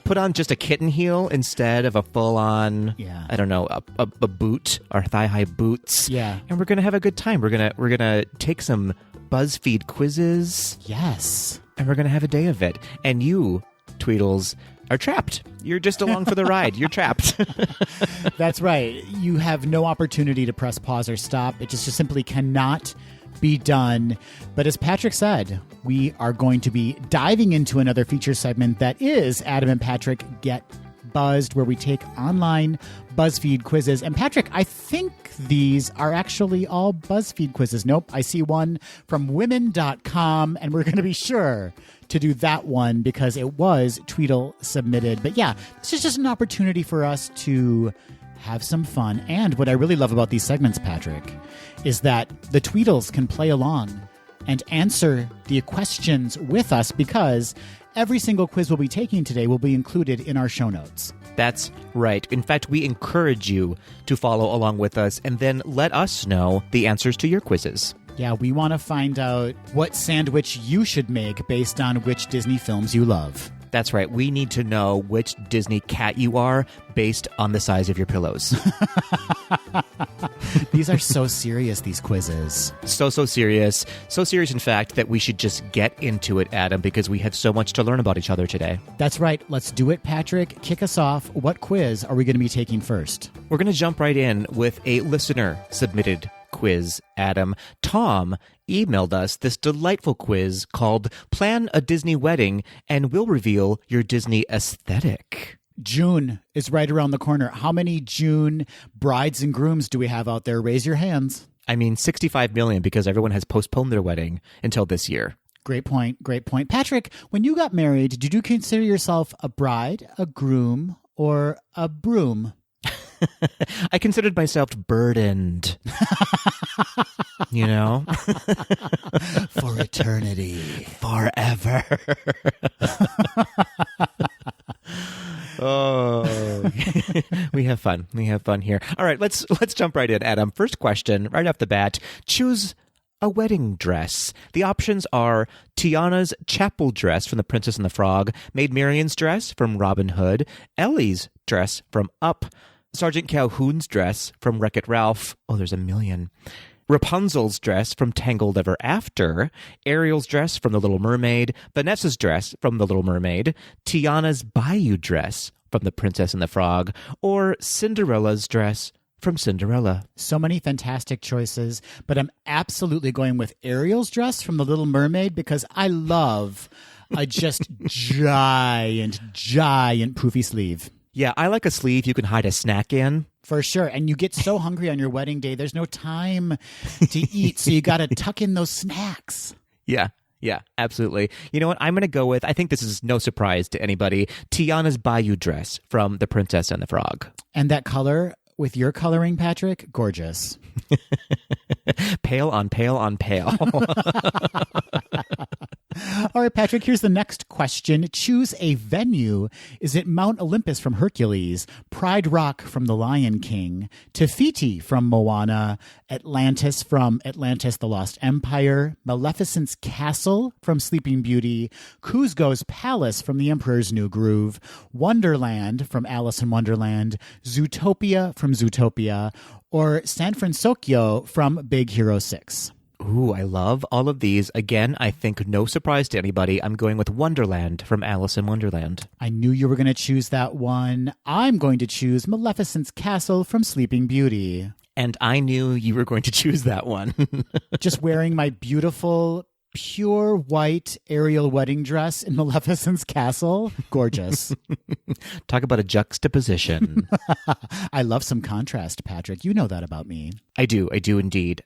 put on just a kitten heel instead of a full-on, I don't know, a boot, our thigh-high boots. Yeah. And we're going to have a good time. We're going to take some BuzzFeed quizzes. Yes. And we're going to have a day of it. And you, Tweedles, are trapped. You're just along for the ride. You're trapped. That's right. You have no opportunity to press pause or stop. It just simply cannot be done. But as Patrick said, we are going to be diving into another feature segment that is Adam and Patrick Get Buzzed, where we take online BuzzFeed quizzes. And Patrick, I think these are actually all BuzzFeed quizzes. Nope, I see one from women.com, and we're going to be sure to do that one because it was Tweedle submitted. But yeah, this is just an opportunity for us to have some fun. And what I really love about these segments, Patrick, is that the Tweedles can play along and answer the questions with us because every single quiz we'll be taking today will be included in our show notes. That's right. In fact, we encourage you to follow along with us and then let us know the answers to your quizzes. Yeah, we want to find out what sandwich you should make based on which Disney films you love. That's right. We need to know which Disney cat you are based on the size of your pillows. These are so serious, these quizzes. So serious. So serious, in fact, that we should just get into it, Adam, because we have so much to learn about each other today. That's right. Let's do it, Patrick. Kick us off. What quiz are we going to be taking first? We're going to jump right in with a listener-submitted quiz, Adam. Tom emailed us this delightful quiz called Plan a Disney Wedding and We'll Reveal Your Disney Aesthetic. June is right around the corner. How many June brides and grooms do we have out there? Raise your hands. I mean, 65 million because everyone has postponed their wedding until this year. Great point. Great point. Patrick, when you got married, did you consider yourself a bride, a groom, or a broom? I considered myself burdened. You know? For eternity. Forever. Oh, we have fun. We have fun here. All right, let's jump right in, Adam. First question, right off the bat. Choose a wedding dress. The options are Tiana's chapel dress from The Princess and the Frog, Maid Marian's dress from Robin Hood, Ellie's dress from Up, Sergeant Calhoun's dress from Wreck-It Ralph. Oh, there's a million. Rapunzel's dress from Tangled Ever After, Ariel's dress from The Little Mermaid, Vanessa's dress from The Little Mermaid, Tiana's Bayou dress from The Princess and the Frog, or Cinderella's dress from Cinderella. So many fantastic choices, but I'm absolutely going with Ariel's dress from The Little Mermaid because I love a just giant poofy sleeve. Yeah, I like a sleeve you can hide a snack in. For sure. And you get so hungry on your wedding day, there's no time to eat, so you got to tuck in those snacks. Yeah, absolutely. You know what? I'm going to go with, I think this is no surprise to anybody, Tiana's Bayou dress from The Princess and the Frog. And that color, with your coloring, Patrick, gorgeous. Pale on pale on pale. All right, Patrick, here's the next question. Choose a venue. Is it Mount Olympus from Hercules, Pride Rock from The Lion King, Te Fiti from Moana, Atlantis from Atlantis the Lost Empire, Maleficent's Castle from Sleeping Beauty, Kuzco's Palace from The Emperor's New Groove, Wonderland from Alice in Wonderland, Zootopia from Zootopia, or San Francisco from Big Hero 6? Ooh, I love all of these. Again, I think no surprise to anybody. I'm going with Wonderland from Alice in Wonderland. I knew you were going to choose that one. I'm going to choose Maleficent's Castle from Sleeping Beauty. And I knew you were going to choose that one. Just wearing my beautiful, pure white Ariel wedding dress in Maleficent's Castle. Gorgeous. Talk about a juxtaposition. I love some contrast, Patrick. You know that about me. I do indeed.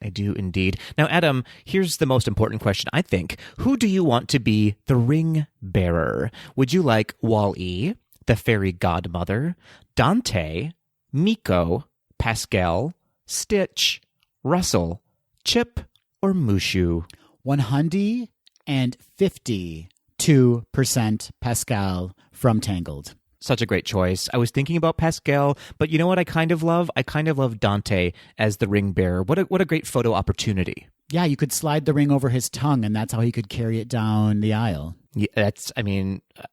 Now, Adam, here's the most important question, I think. Who do you want to be the ring bearer? Would you like Wall-E, the fairy godmother, Dante, Miko, Pascal, Stitch, Russell, Chip, or Mushu? 152% Pascal from Tangled. Such a great choice. I was thinking about Pascal, but you know what I kind of love? I kind of love Dante as the ring bearer. What a great photo opportunity. Yeah, you could slide the ring over his tongue, and that's how he could carry it down the aisle. Yeah,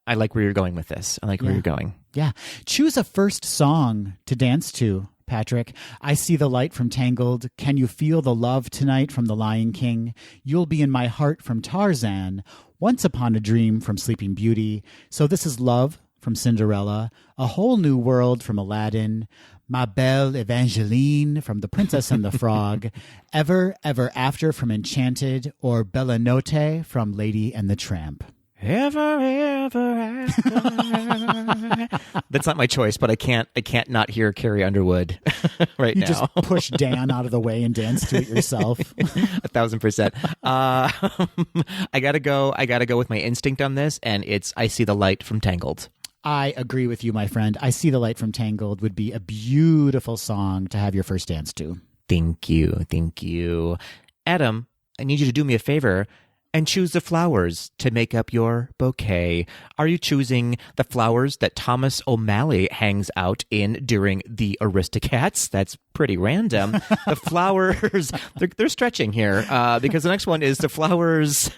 I like where you're going with this. I like where you're going. Yeah. Choose a first song to dance to, Patrick. I See the Light from Tangled. Can You Feel the Love Tonight from The Lion King. You'll Be in My Heart from Tarzan. Once Upon a Dream from Sleeping Beauty. So This Is Love from Cinderella. A Whole New World from Aladdin. Ma Belle Evangeline from The Princess and the Frog. Ever, Ever After from Enchanted. Or Bella Notte from Lady and the Tramp. Ever after. That's not my choice, but I can't not hear Carrie Underwood right now. You just push Dan out of the way and dance to it yourself. 1,000%. I gotta go with my instinct on this, and it's I See the Light from Tangled. I agree with you, my friend. I See the Light from Tangled would be a beautiful song to have your first dance to. Thank you. Adam, I need you to do me a favor and choose the flowers to make up your bouquet. Are you choosing the flowers that Thomas O'Malley hangs out in during the Aristocats? That's pretty random. The flowers, they're stretching here because the next one is the flowers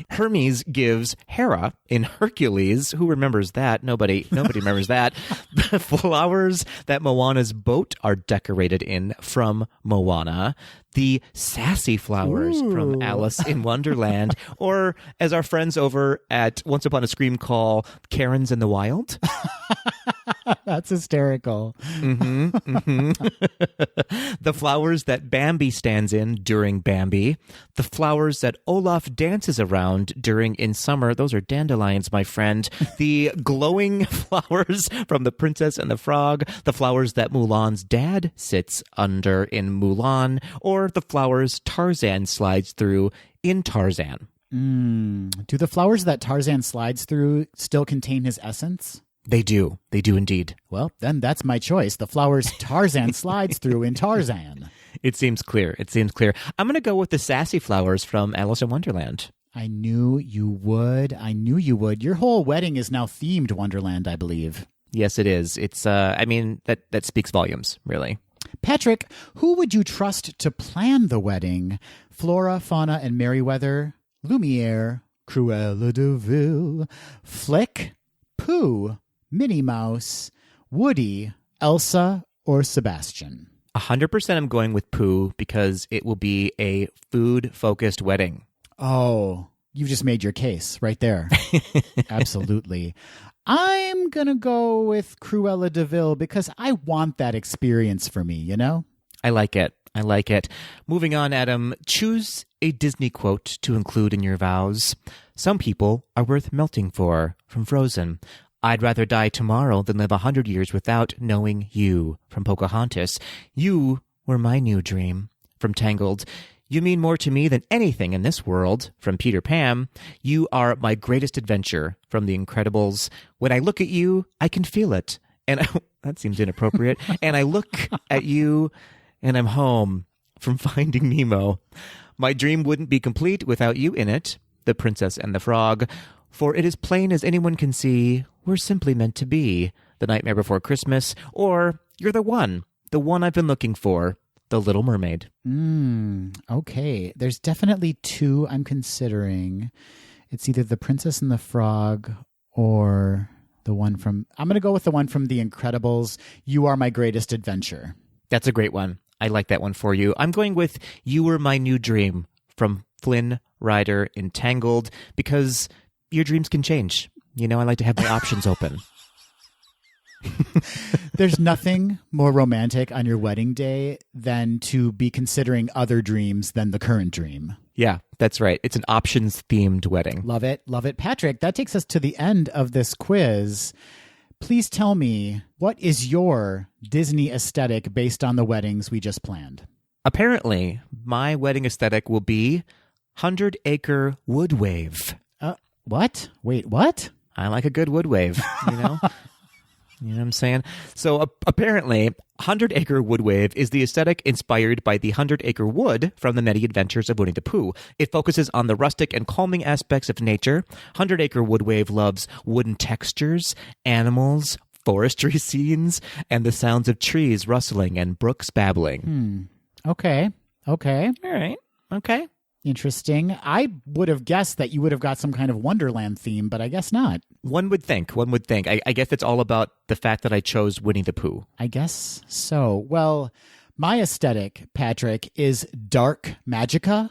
Hermes gives Hera in Hercules. Who remembers that? Nobody remembers that. The flowers that Moana's boat are decorated in from Moana. The sassy flowers from Alice in Wonderland, or as our friends over at Once Upon a Scream call, Karens in the Wild. That's hysterical. The flowers that Bambi stands in during Bambi. The flowers that Olaf dances around during In Summer. Those are dandelions, my friend. The glowing flowers from The Princess and the Frog. The flowers that Mulan's dad sits under in Mulan. Or the flowers Tarzan slides through in Tarzan. Do the flowers that Tarzan slides through still contain his essence? They do. They do indeed. Well, then that's my choice. The flowers Tarzan slides through in Tarzan. It seems clear. I'm going to go with the sassy flowers from Alice in Wonderland. I knew you would. Your whole wedding is now themed Wonderland, I believe. Yes, it is. It's, that speaks volumes, really. Patrick, who would you trust to plan the wedding? Flora, Fauna, and Merryweather, Lumiere, Cruella de Vil, Flick, Pooh, Minnie Mouse, Woody, Elsa, or Sebastian? 100% I'm going with Pooh because it will be a food-focused wedding. Oh, you just made your case right there. Absolutely. I'm going to go with Cruella de Vil because I want that experience for me, you know? I like it. Moving on, Adam, choose a Disney quote to include in your vows. Some people are worth melting for, from Frozen. I'd rather die tomorrow than live 100 years without knowing you, from Pocahontas. You were my new dream, from Tangled. You mean more to me than anything in this world, from Peter Pan. You are my greatest adventure, from The Incredibles. When I look at you, I can feel it. And that seems inappropriate. And I look at you, and I'm home, from Finding Nemo. My dream wouldn't be complete without you in it, The Princess and the Frog. For it is plain as anyone can see, we're simply meant to be. The Nightmare Before Christmas, or you're the one I've been looking for, The Little Mermaid. Okay. There's definitely two I'm considering. It's either The Princess and the Frog or the one from... I'm going to go with the one from The Incredibles, You Are My Greatest Adventure. That's a great one. I like that one for you. I'm going with You Were My New Dream from Flynn Rider in Tangled because your dreams can change. You know, I like to have my options open. There's nothing more romantic on your wedding day than to be considering other dreams than the current dream. Yeah, that's right. It's an options-themed wedding. Love it. Patrick, that takes us to the end of this quiz. Please tell me, what is your Disney aesthetic based on the weddings we just planned? Apparently, my wedding aesthetic will be 100-acre wood wave. What? Wait, what? I like a good wood wave, you know? You know what I'm saying? So apparently, 100-acre wood wave is the aesthetic inspired by the 100-acre wood from the many adventures of Winnie the Pooh. It focuses on the rustic and calming aspects of nature. 100-acre wood wave loves wooden textures, animals, forestry scenes, and the sounds of trees rustling and brooks babbling. Okay. All right. Okay. Interesting. I would have guessed that you would have got some kind of Wonderland theme, but I guess not. One would think. I guess it's all about the fact that I chose Winnie the Pooh. I guess so. Well, my aesthetic, Patrick, is dark magicka.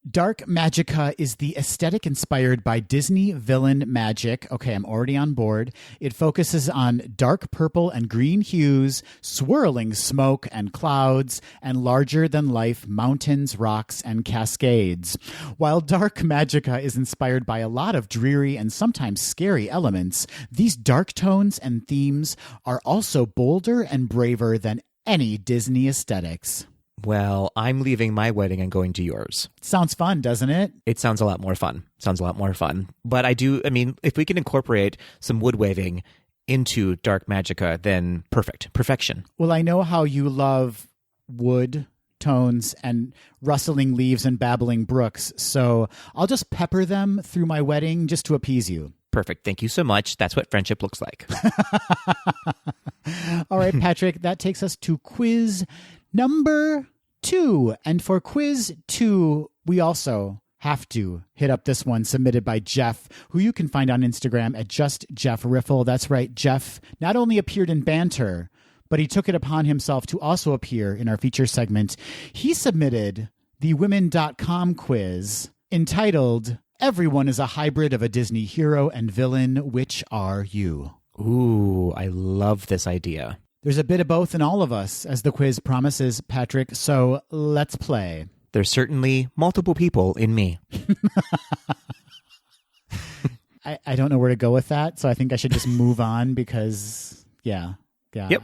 Dark magicka is the aesthetic inspired by Disney villain magic. Okay, I'm already on board. It focuses on dark purple and green hues, swirling smoke and clouds, and larger-than-life mountains, rocks, and cascades. While dark magicka is inspired by a lot of dreary and sometimes scary elements, these dark tones and themes are also bolder and braver than any Disney aesthetics. Well, I'm leaving my wedding and going to yours. Sounds fun, doesn't it? It sounds a lot more fun. But if we can incorporate some wood waving into dark magicka, then perfection. Well, I know how you love wood tones and rustling leaves and babbling brooks. So I'll just pepper them through my wedding just to appease you. Perfect. Thank you so much. That's what friendship looks like. All right, Patrick, that takes us to quiz number 2. And for quiz 2, we also have to hit up this one submitted by Jeff, who you can find on Instagram at JustJeffRiffle. That's right. Jeff not only appeared in Banter, but he took it upon himself to also appear in our feature segment. He submitted the women.com quiz entitled, Everyone is a Hybrid of a Disney Hero and Villain. Which are you? Ooh, I love this idea. There's a bit of both in all of us, as the quiz promises, Patrick. So let's play. There's certainly multiple people in me. I don't know where to go with that, so I think I should just move on because, yeah. Yep.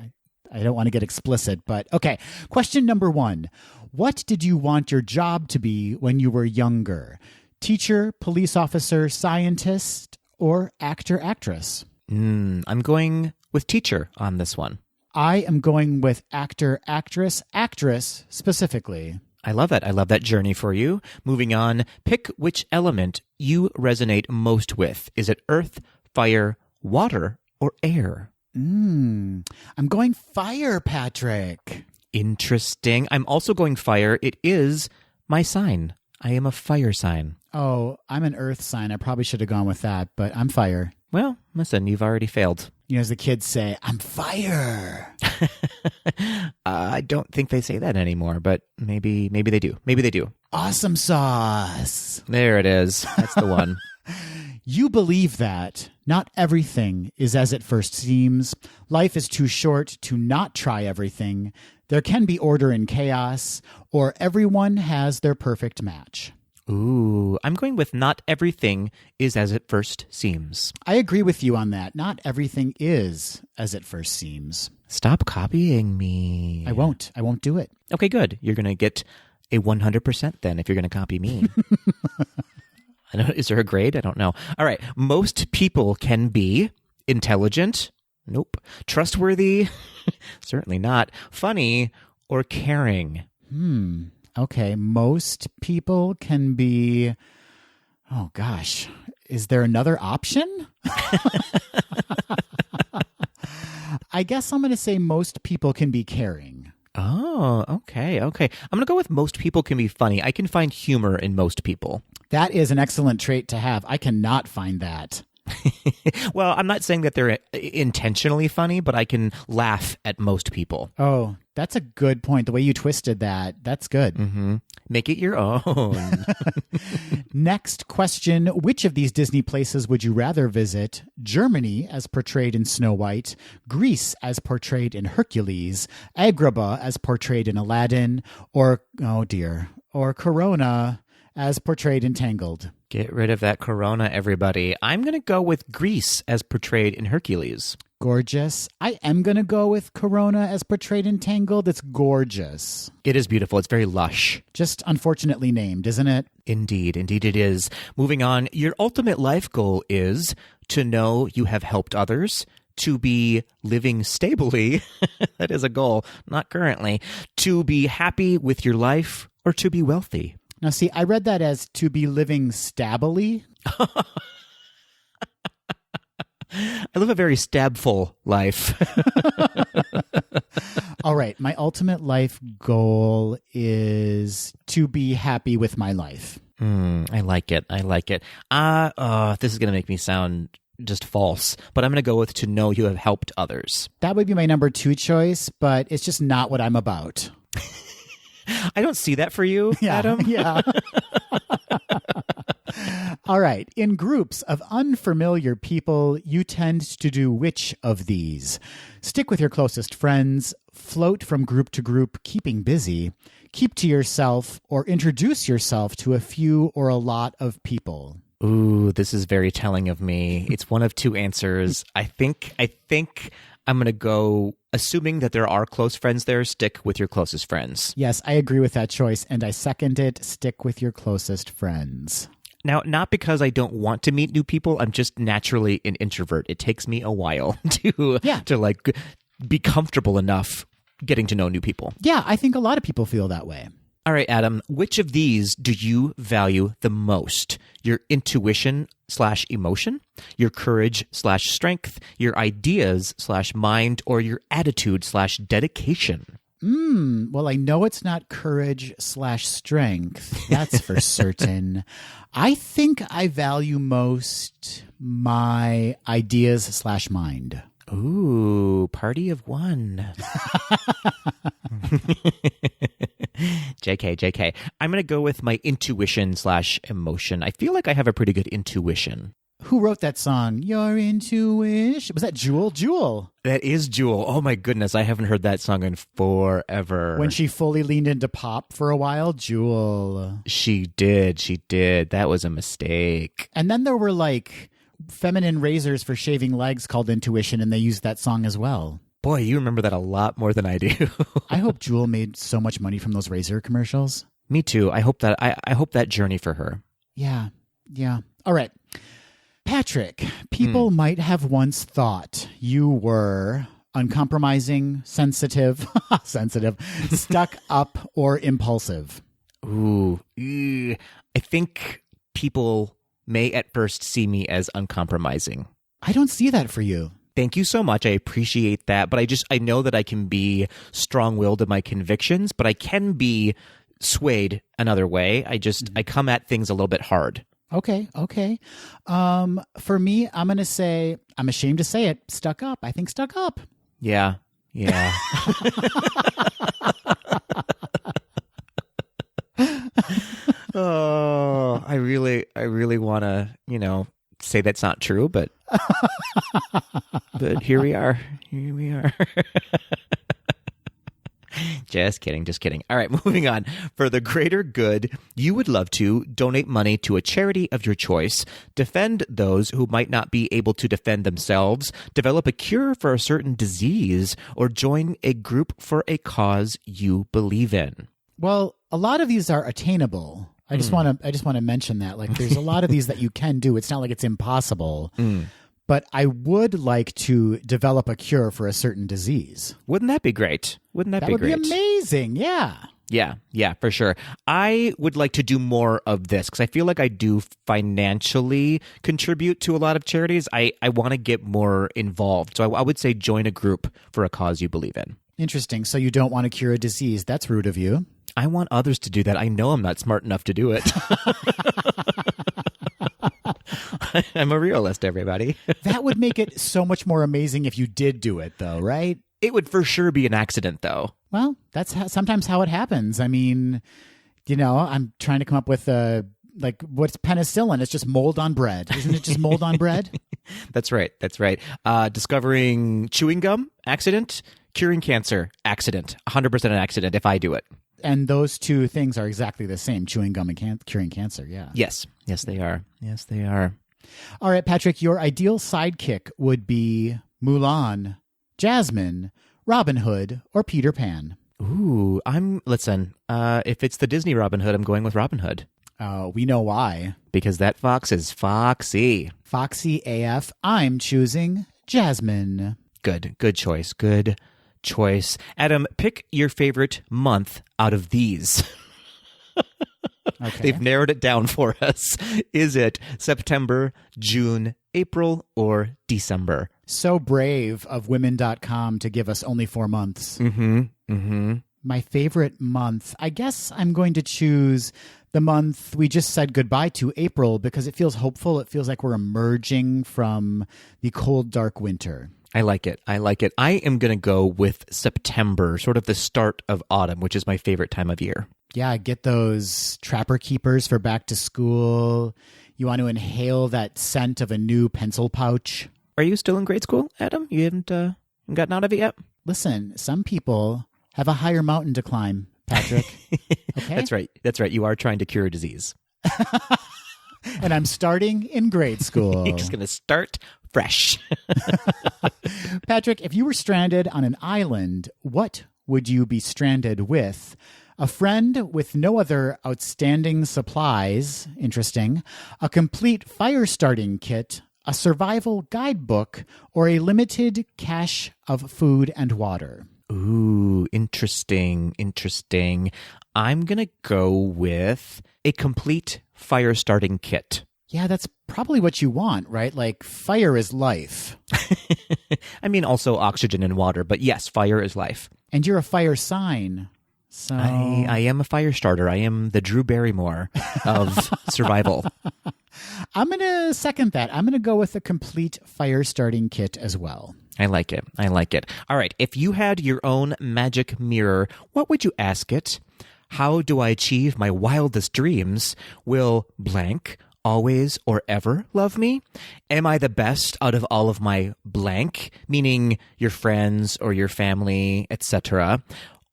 I don't want to get explicit, but okay. Question number 1. What did you want your job to be when you were younger? Teacher, police officer, scientist, or actor, actress? I'm going with teacher on this one. I am going with actor, actress specifically. I love that. I love that journey for you. Moving on, pick which element you resonate most with. Is it earth, fire, water, or air? I'm going fire, Patrick. Interesting. I'm also going fire. It is my sign. I am a fire sign. Oh, I'm an earth sign. I probably should have gone with that, but I'm fire. Well, listen, you've already failed. You know, as the kids say, I'm fire. I don't think they say that anymore, but maybe they do. Maybe they do. Awesome sauce. There it is. That's the one. You believe that not everything is as it first seems. Life is too short to not try everything. There can be order in chaos, or everyone has their perfect match. Ooh, I'm going with not everything is as it first seems. I agree with you on that. Not everything is as it first seems. Stop copying me. I won't do it. Okay, good. You're going to get a 100% then if you're going to copy me. I don't, is there a grade? I don't know. All right. Most people can be intelligent. Nope. Trustworthy. Certainly not. Funny or caring. Okay. Most people can be... Oh, gosh. Is there another option? I guess I'm going to say most people can be caring. Oh, okay. I'm going to go with most people can be funny. I can find humor in most people. That is an excellent trait to have. I cannot find that. Well, I'm not saying that they're intentionally funny, but I can laugh at most people. Oh, that's a good point. The way you twisted that, that's good. Mm-hmm. Make it your own. Next question. Which of these Disney places would you rather visit? Germany, as portrayed in Snow White, Greece, as portrayed in Hercules, Agrabah, as portrayed in Aladdin, or, oh dear, or Corona, as portrayed in Tangled? Get rid of that corona, everybody. I'm going to go with Greece as portrayed in Hercules. Gorgeous. I am going to go with Corona as portrayed in Tangled. It's gorgeous. It is beautiful. It's very lush. Just unfortunately named, isn't it? Indeed it is. Moving on, your ultimate life goal is to know you have helped others, to be living stably. That is a goal, not currently. To be happy with your life, or to be wealthy. Now, see, I read that as to be living stabbily. I live a very stabful life. All right. My ultimate life goal is to be happy with my life. I like it. This is going to make me sound just false, but I'm going to go with to know you have helped others. That would be my number 2 choice, but it's just not what I'm about. I don't see that for you, Adam. Yeah. All right. In groups of unfamiliar people, you tend to do which of these? Stick with your closest friends, float from group to group, keeping busy, keep to yourself, or introduce yourself to a few or a lot of people. Ooh, this is very telling of me. It's one of 2 answers. I think I'm going to go, assuming that there are close friends there, stick with your closest friends. Yes, I agree with that choice, and I second it. Stick with your closest friends. Now, not because I don't want to meet new people. I'm just naturally an introvert. It takes me a while to like be comfortable enough getting to know new people. Yeah, I think a lot of people feel that way. All right, Adam, which of these do you value the most? Your intuition/emotion, your courage/strength, your ideas/mind, or your attitude/dedication? Well, I know it's not courage/strength. That's for certain. I think I value most my ideas/mind. Ooh, party of one. JK. I'm going to go with my intuition/emotion. I feel like I have a pretty good intuition. Who wrote that song? Your intuition. Was that Jewel? Jewel. That is Jewel. Oh my goodness, I haven't heard that song in forever. When she fully leaned into pop for a while, Jewel. She did. That was a mistake. And then there were like feminine razors for shaving legs called Intuition, and they used that song as well. Boy, you remember that a lot more than I do. I hope Jewel made so much money from those razor commercials. Me too. I hope that I hope that journey for her. Yeah. All right. Patrick, people might have once thought you were uncompromising, sensitive, stuck up, or impulsive. Ooh. I think people may at first see me as uncompromising. I don't see that for you. Thank you so much. I appreciate that. But I know that I can be strong-willed in my convictions, but I can be swayed another way. I come at things a little bit hard. Okay. For me, I'm going to say, I'm ashamed to say it, stuck up. I think stuck up. Yeah. Oh, I really want to, say that's not true, but here we are. Just kidding. All right, moving on. For the greater good, you would love to donate money to a charity of your choice, defend those who might not be able to defend themselves, develop a cure for a certain disease, or join a group for a cause you believe in. Well, a lot of these are attainable. I just want to mention that. Like, there's a lot of these that you can do. It's not like it's impossible. But I would like to develop a cure for a certain disease. Wouldn't that be great? That would be amazing. Yeah. Yeah, for sure. I would like to do more of this because I feel like I do financially contribute to a lot of charities. I want to get more involved. So I would say join a group for a cause you believe in. Interesting. So you don't want to cure a disease. That's rude of you. I want others to do that. I know I'm not smart enough to do it. I'm a realist, everybody. That would make it so much more amazing if you did do it, though, right? It would for sure be an accident, though. Well, that's sometimes how it happens. I mean, I'm trying to come up with what's penicillin? It's just mold on bread. Isn't it just mold on bread? That's right. Discovering chewing gum, accident. Curing cancer, accident. 100% an accident if I do it. And those two things are exactly the same, chewing gum and curing cancer, yeah. Yes, they are. All right, Patrick, your ideal sidekick would be Mulan, Jasmine, Robin Hood, or Peter Pan. Ooh, if it's the Disney Robin Hood, I'm going with Robin Hood. We know why. Because that fox is foxy. Foxy AF. I'm choosing Jasmine. Good choice. Adam, pick your favorite month out of these. Okay. They've narrowed it down for us. Is it September, June, April, or December? So brave of women.com to give us only 4 months. My favorite month, I guess I'm going to choose the month we just said goodbye to, April, because it feels hopeful. It feels like we're emerging from the cold, dark winter. I like it. I am going to go with September, sort of the start of autumn, which is my favorite time of year. Yeah, get those Trapper Keepers for back to school. You want to inhale that scent of a new pencil pouch. Are you still in grade school, Adam? You haven't gotten out of it yet? Listen, some people have a higher mountain to climb, Patrick. Okay? That's right. You are trying to cure a disease. And I'm starting in grade school. You're just going to start fresh. Patrick, if you were stranded on an island, what would you be stranded with? A friend with no other outstanding supplies, interesting, a complete fire starting kit, a survival guidebook, or a limited cache of food and water? Ooh, interesting. I'm going to go with a complete fire starting kit. Yeah, that's probably what you want, right? Like, fire is life. I mean, also oxygen and water, but yes, fire is life. And you're a fire sign. So I am a fire starter. I am the Drew Barrymore of survival. I'm going to second that. I'm going to go with a complete fire starting kit as well. I like it. All right. If you had your own magic mirror, what would you ask it? How do I achieve my wildest dreams? Will blank always or ever love me? Am I the best out of all of my blank, meaning your friends or your family, etc.?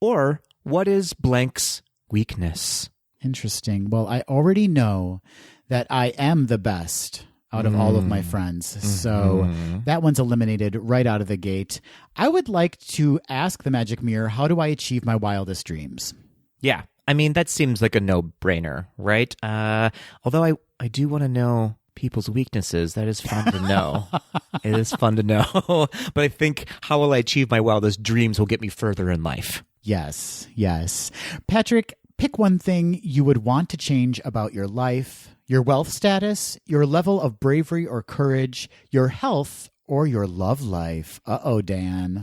Or what is blank's weakness? Interesting. Well, I already know that I am the best out of all of my friends. So that one's eliminated right out of the gate. I would like to ask the magic mirror, how do I achieve my wildest dreams? Yeah. I mean, that seems like a no-brainer, right? Although I do want to know people's weaknesses. That is fun to know. It is fun to know. But I think how will I achieve my wildest dreams will get me further in life. Yes. Patrick, pick one thing you would want to change about your life, your wealth status, your level of bravery or courage, your health, or your love life. Uh-oh, Dan.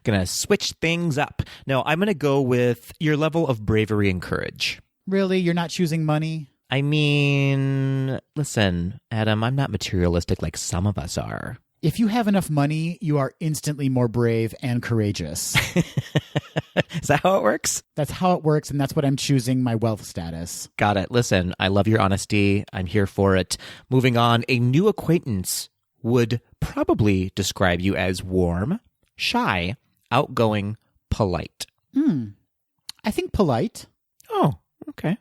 Gonna switch things up. No, I'm gonna go with your level of bravery and courage. Really? You're not choosing money? I mean, listen, Adam, I'm not materialistic like some of us are. If you have enough money, you are instantly more brave and courageous. Is that how it works? That's how it works, and that's what I'm choosing, my wealth status. Got it. Listen, I love your honesty. I'm here for it. Moving on, a new acquaintance would probably describe you as warm, shy, outgoing, polite. I think polite. Oh, okay.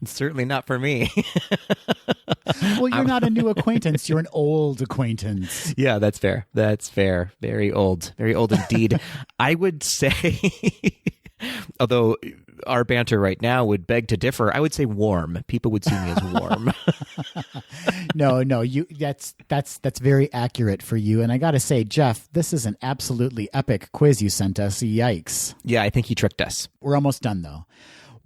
It's certainly not for me. Well, you're not a new acquaintance. You're an old acquaintance. Yeah, that's fair. Very old indeed. I would say, although our banter right now would beg to differ, I would say warm. People would see me as warm. No, that's very accurate for you. And I got to say, Jeff, this is an absolutely epic quiz you sent us. Yikes. Yeah, I think he tricked us. We're almost done, though.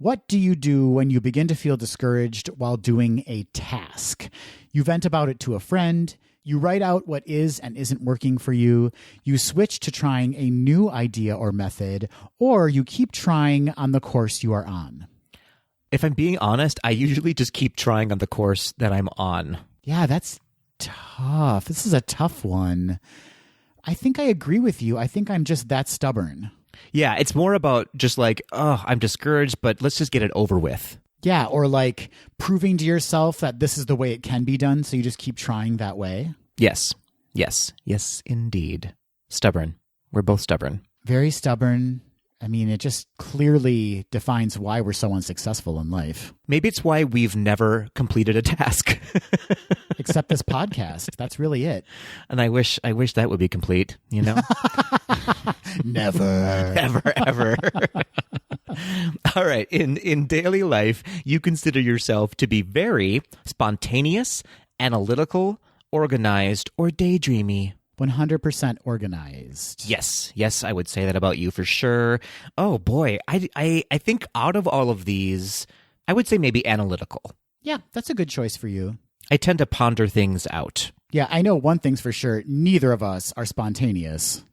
What do you do when you begin to feel discouraged while doing a task? You vent about it to a friend. You write out what is and isn't working for you. You switch to trying a new idea or method, or you keep trying on the course you are on. If I'm being honest, I usually just keep trying on the course that I'm on. Yeah, that's tough. This is a tough one. I think I agree with you. I think I'm just that stubborn. Yeah, it's more about just like, oh, I'm discouraged, but let's just get it over with. Yeah, or like proving to yourself that this is the way it can be done, so you just keep trying that way. Yes, indeed. Stubborn. We're both stubborn. Very stubborn. I mean, it just clearly defines why we're so unsuccessful in life. Maybe it's why we've never completed a task. Except this podcast. That's really it. And I wish that would be complete, you know? Never. Ever. All right. In daily life, you consider yourself to be very spontaneous, analytical, organized, or daydreamy. 100% organized. Yes, I would say that about you for sure. Oh boy, I think out of all of these, I would say maybe analytical. Yeah, that's a good choice for you. I tend to ponder things out. Yeah, I know one thing's for sure. Neither of us are spontaneous.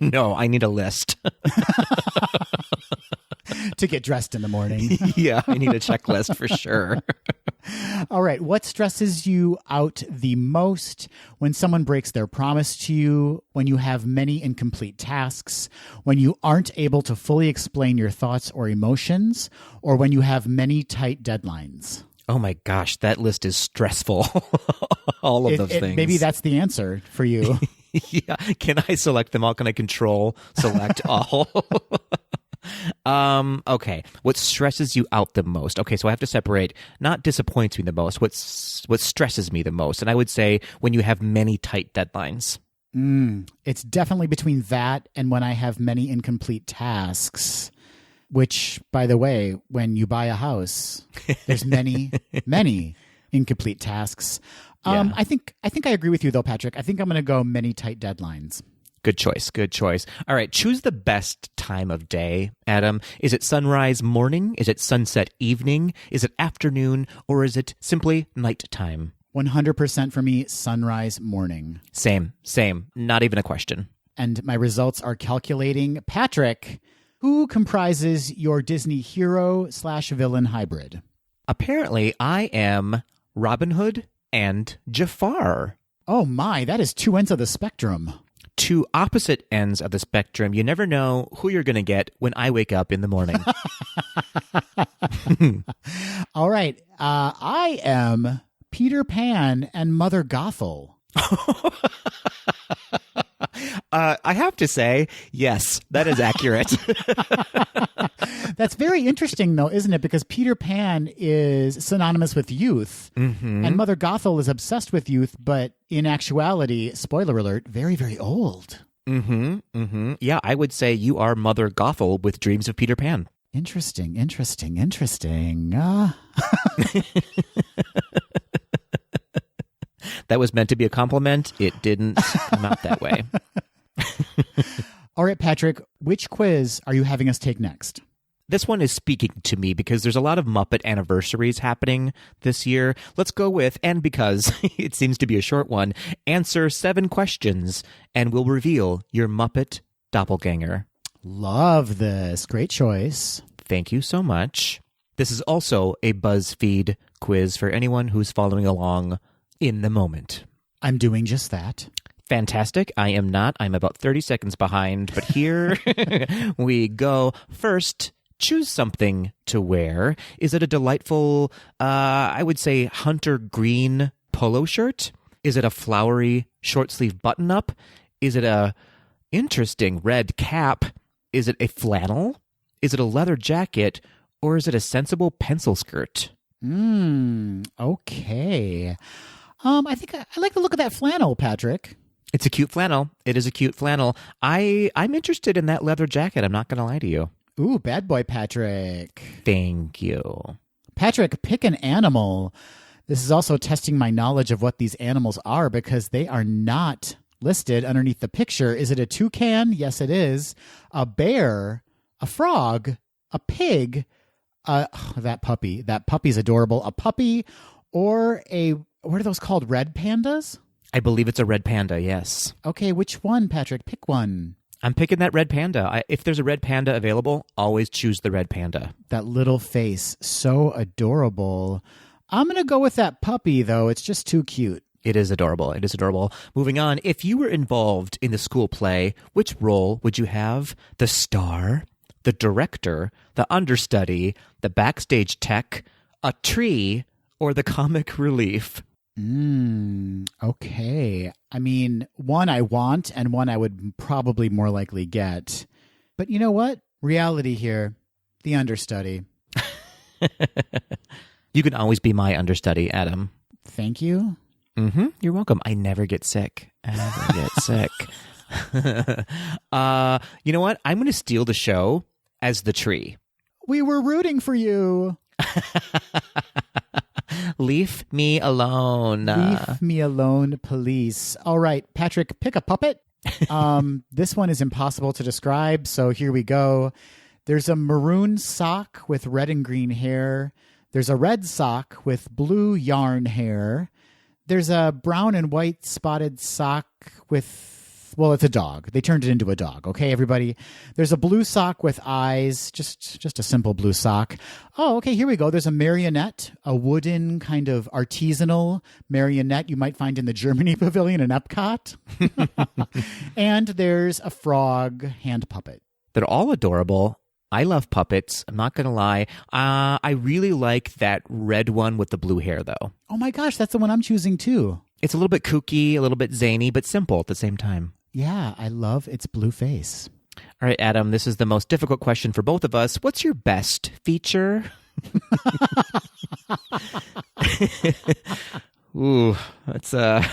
No, I need a list. To get dressed in the morning. Yeah, I need a checklist for sure. All right. What stresses you out the most? When someone breaks their promise to you, when you have many incomplete tasks, when you aren't able to fully explain your thoughts or emotions, or when you have many tight deadlines? Oh my gosh, that list is stressful. All of those things. Maybe that's the answer for you. Yeah. Can I select them all? Can I select all? Okay. What stresses you out the most? Okay, so I have to separate not disappoints me the most, what stresses me the most. And I would say when you have many tight deadlines. It's definitely between that and when I have many incomplete tasks, which, by the way, when you buy a house, there's many incomplete tasks. Yeah. I think I agree with you though, Patrick. I think I'm going to go many tight deadlines. Good choice. Good choice. All right. Choose the best time of day, Adam. Is it sunrise morning? Is it sunset evening? Is it afternoon? Or is it simply nighttime? 100% for me, sunrise morning. Same. Not even a question. And my results are calculating. Patrick, who comprises your Disney hero/villain hybrid? Apparently, I am Robin Hood and Jafar. Oh my, that is two ends of the spectrum. Two opposite ends of the spectrum. You never know who you're going to get when I wake up in the morning. All right. I am Peter Pan and Mother Gothel. I have to say, yes, that is accurate. That's very interesting, though, isn't it? Because Peter Pan is synonymous with youth, and Mother Gothel is obsessed with youth, but in actuality, spoiler alert, very, very old. Yeah, I would say you are Mother Gothel with dreams of Peter Pan. Interesting. That was meant to be a compliment. It didn't come out that way. All right, Patrick, which quiz are you having us take next? This one is speaking to me because there's a lot of Muppet anniversaries happening this year. Let's go with, and because it seems to be a short one, answer 7 questions and we'll reveal your Muppet doppelganger. Love this. Great choice. Thank you so much. This is also a BuzzFeed quiz for anyone who's following along in the moment. I'm doing just that. Fantastic. I am not. I'm about 30 seconds behind, but here we go. First, choose something to wear. Is it a delightful, I would say, hunter green polo shirt? Is it a flowery short sleeve button up? Is it a interesting red cap? Is it a flannel? Is it a leather jacket? Or is it a sensible pencil skirt? Okay. I think I like the look of that flannel, Patrick. It's a cute flannel. It is a cute flannel. I'm interested in that leather jacket. I'm not going to lie to you. Ooh, bad boy, Patrick. Thank you. Patrick, pick an animal. This is also testing my knowledge of what these animals are because they are not listed underneath the picture. Is it a toucan? Yes, it is. A bear, a frog, a pig, that puppy. That puppy's adorable. A puppy or what are those called? Red pandas? I believe it's a red panda, yes. Okay, which one, Patrick? Pick one. I'm picking that red panda. If there's a red panda available, always choose the red panda. That little face, so adorable. I'm going to go with that puppy, though. It's just too cute. It is adorable. It is adorable. Moving on, if you were involved in the school play, which role would you have? The star, the director, the understudy, the backstage tech, a tree, or the comic relief? Okay. I mean, one I want and one I would probably more likely get. But you know what? Reality here, the understudy. You can always be my understudy, Adam. Thank you. You're welcome. I never get sick. You know what? I'm going to steal the show as the tree. We were rooting for you. Leave me alone. Leave me alone, police. All right, Patrick, pick a puppet. This one is impossible to describe, so here we go. There's a maroon sock with red and green hair. There's a red sock with blue yarn hair. There's a brown and white spotted sock with, well, it's a dog. They turned it into a dog. Okay, everybody. There's a blue sock with eyes, just a simple blue sock. Oh, okay, here we go. There's a marionette, a wooden kind of artisanal marionette you might find in the Germany pavilion in Epcot. And there's a frog hand puppet. They're all adorable. I love puppets. I'm not going to lie. I really like that red one with the blue hair, though. Oh my gosh, that's the one I'm choosing too. It's a little bit kooky, a little bit zany, but simple at the same time. Yeah, I love its blue face. All right, Adam, this is the most difficult question for both of us. What's your best feature? Ooh, it's a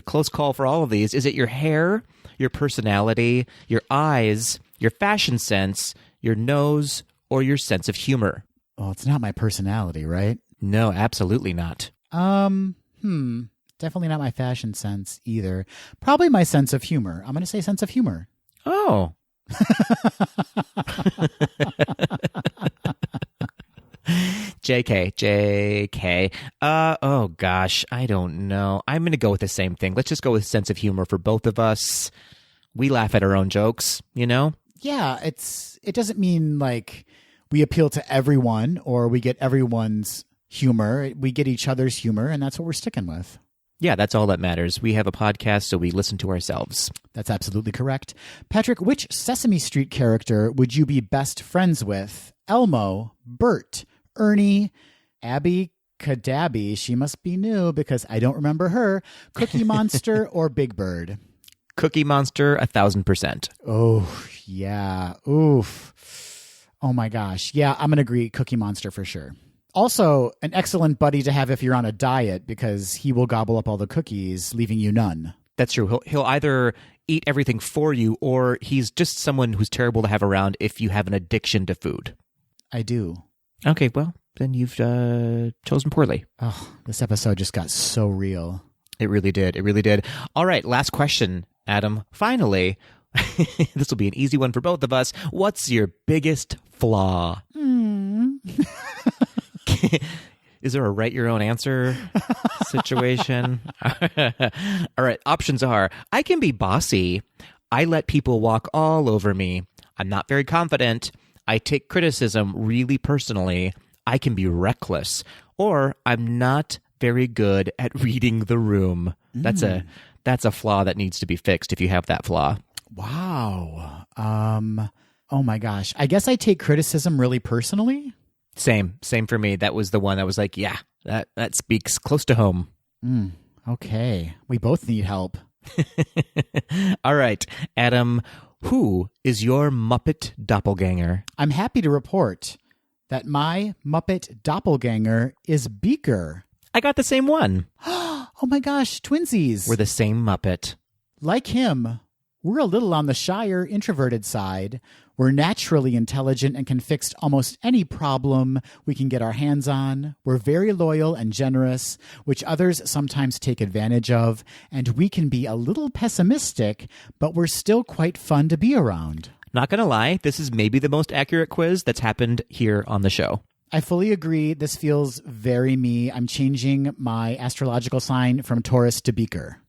close call for all of these. Is it your hair, your personality, your eyes, your fashion sense, your nose, or your sense of humor? Oh, it's not my personality, right? No, absolutely not. Definitely not my fashion sense either. Probably my sense of humor. I'm going to say sense of humor. Oh. JK. Oh gosh, I don't know. I'm going to go with the same thing. Let's just go with sense of humor for both of us. We laugh at our own jokes, you know? Yeah, it doesn't mean like we appeal to everyone or we get everyone's humor. We get each other's humor, and that's what we're sticking with. Yeah, that's all that matters. We have a podcast, so we listen to ourselves. That's absolutely correct. Patrick, which Sesame Street character would you be best friends with? Elmo, Bert, Ernie, Abby Cadabby, she must be new because I don't remember her, Cookie Monster, or Big Bird? Cookie Monster, 1,000%. Oh, yeah. Oof. Oh, my gosh. Yeah, I'm going to agree. Cookie Monster for sure. Also, an excellent buddy to have if you're on a diet because he will gobble up all the cookies, leaving you none. That's true. He'll either eat everything for you, or he's just someone who's terrible to have around if you have an addiction to food. I do. Okay, well, then you've chosen poorly. Oh, this episode just got so real. It really did. It really did. All right, last question, Adam. Finally, this will be an easy one for both of us. What's your biggest flaw? Is there a write your own answer situation? All right. Options are: I can be bossy. I let people walk all over me. I'm not very confident. I take criticism really personally. I can be reckless. Or I'm not very good at reading the room. That's a flaw that needs to be fixed if you have that flaw. Wow. Oh my gosh. I guess I take criticism really personally. Same for me. That was the one that was like, yeah, that speaks close to home. Okay. We both need help. All right, Adam, who is your Muppet doppelganger? I'm happy to report that my Muppet doppelganger is Beaker. I got the same one. Oh my gosh, twinsies. We're the same Muppet. Like him, we're a little on the shyer, introverted side. We're naturally intelligent and can fix almost any problem we can get our hands on. We're very loyal and generous, which others sometimes take advantage of. And we can be a little pessimistic, but we're still quite fun to be around. Not gonna lie, this is maybe the most accurate quiz that's happened here on the show. I fully agree. This feels very me. I'm changing my astrological sign from Taurus to Beaker.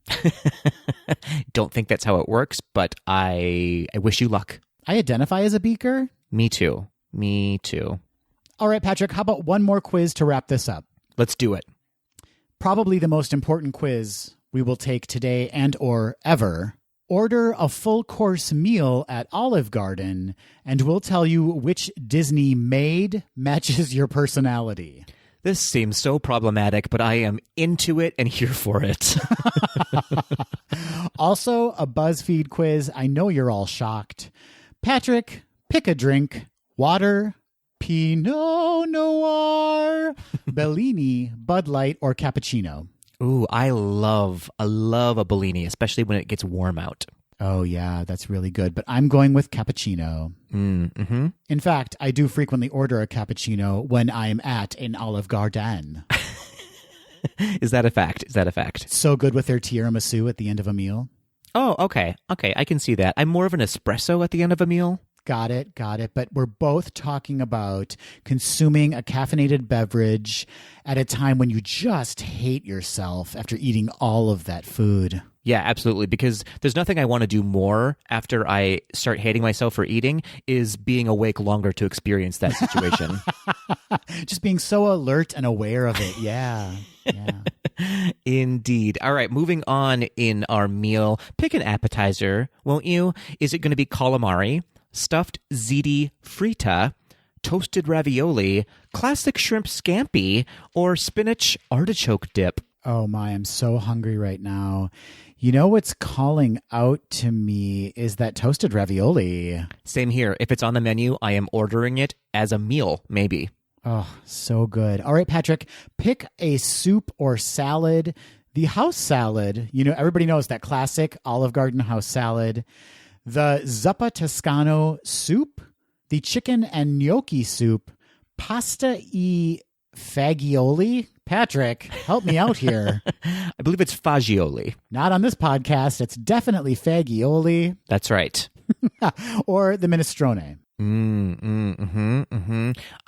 Don't think that's how it works, but I wish you luck. I identify as a Beaker. Me too. All right, Patrick, how about one more quiz to wrap this up? Let's do it. Probably the most important quiz we will take today and or ever. Order a full course meal at Olive Garden, and we'll tell you which Disney Maid matches your personality. This seems so problematic, but I am into it and here for it. Also, a BuzzFeed quiz. I know you're all shocked. Patrick, pick a drink. Water, Pinot Noir, Bellini, Bud Light, or cappuccino. Ooh, I love a Bellini, especially when it gets warm out. Oh, yeah, that's really good. But I'm going with cappuccino. Mm-hmm. In fact, I do frequently order a cappuccino when I'm at an Olive Garden. Is that a fact? So good with their tiramisu at the end of a meal. Oh, okay. I can see that. I'm more of an espresso at the end of a meal. Got it. But we're both talking about consuming a caffeinated beverage at a time when you just hate yourself after eating all of that food. Yeah, absolutely. Because there's nothing I want to do more after I start hating myself for eating is being awake longer to experience that situation. Just being so alert and aware of it. Yeah. Indeed. All right, moving on in our meal. Pick an appetizer, won't you? Is it going to be calamari, stuffed ziti frita, toasted ravioli, classic shrimp scampi, or spinach artichoke dip? Oh my, I'm so hungry right now. You know what's calling out to me is that toasted ravioli. Same here. If it's on the menu, I am ordering it as a meal, maybe. Oh, so good. All right, Patrick, pick a soup or salad. The house salad, everybody knows that classic Olive Garden house salad. The zuppa toscano soup, the chicken and gnocchi soup, pasta e fagioli? Patrick, help me out here. I believe it's fagioli. Not on this podcast. It's definitely fagioli. That's right. Or the minestrone.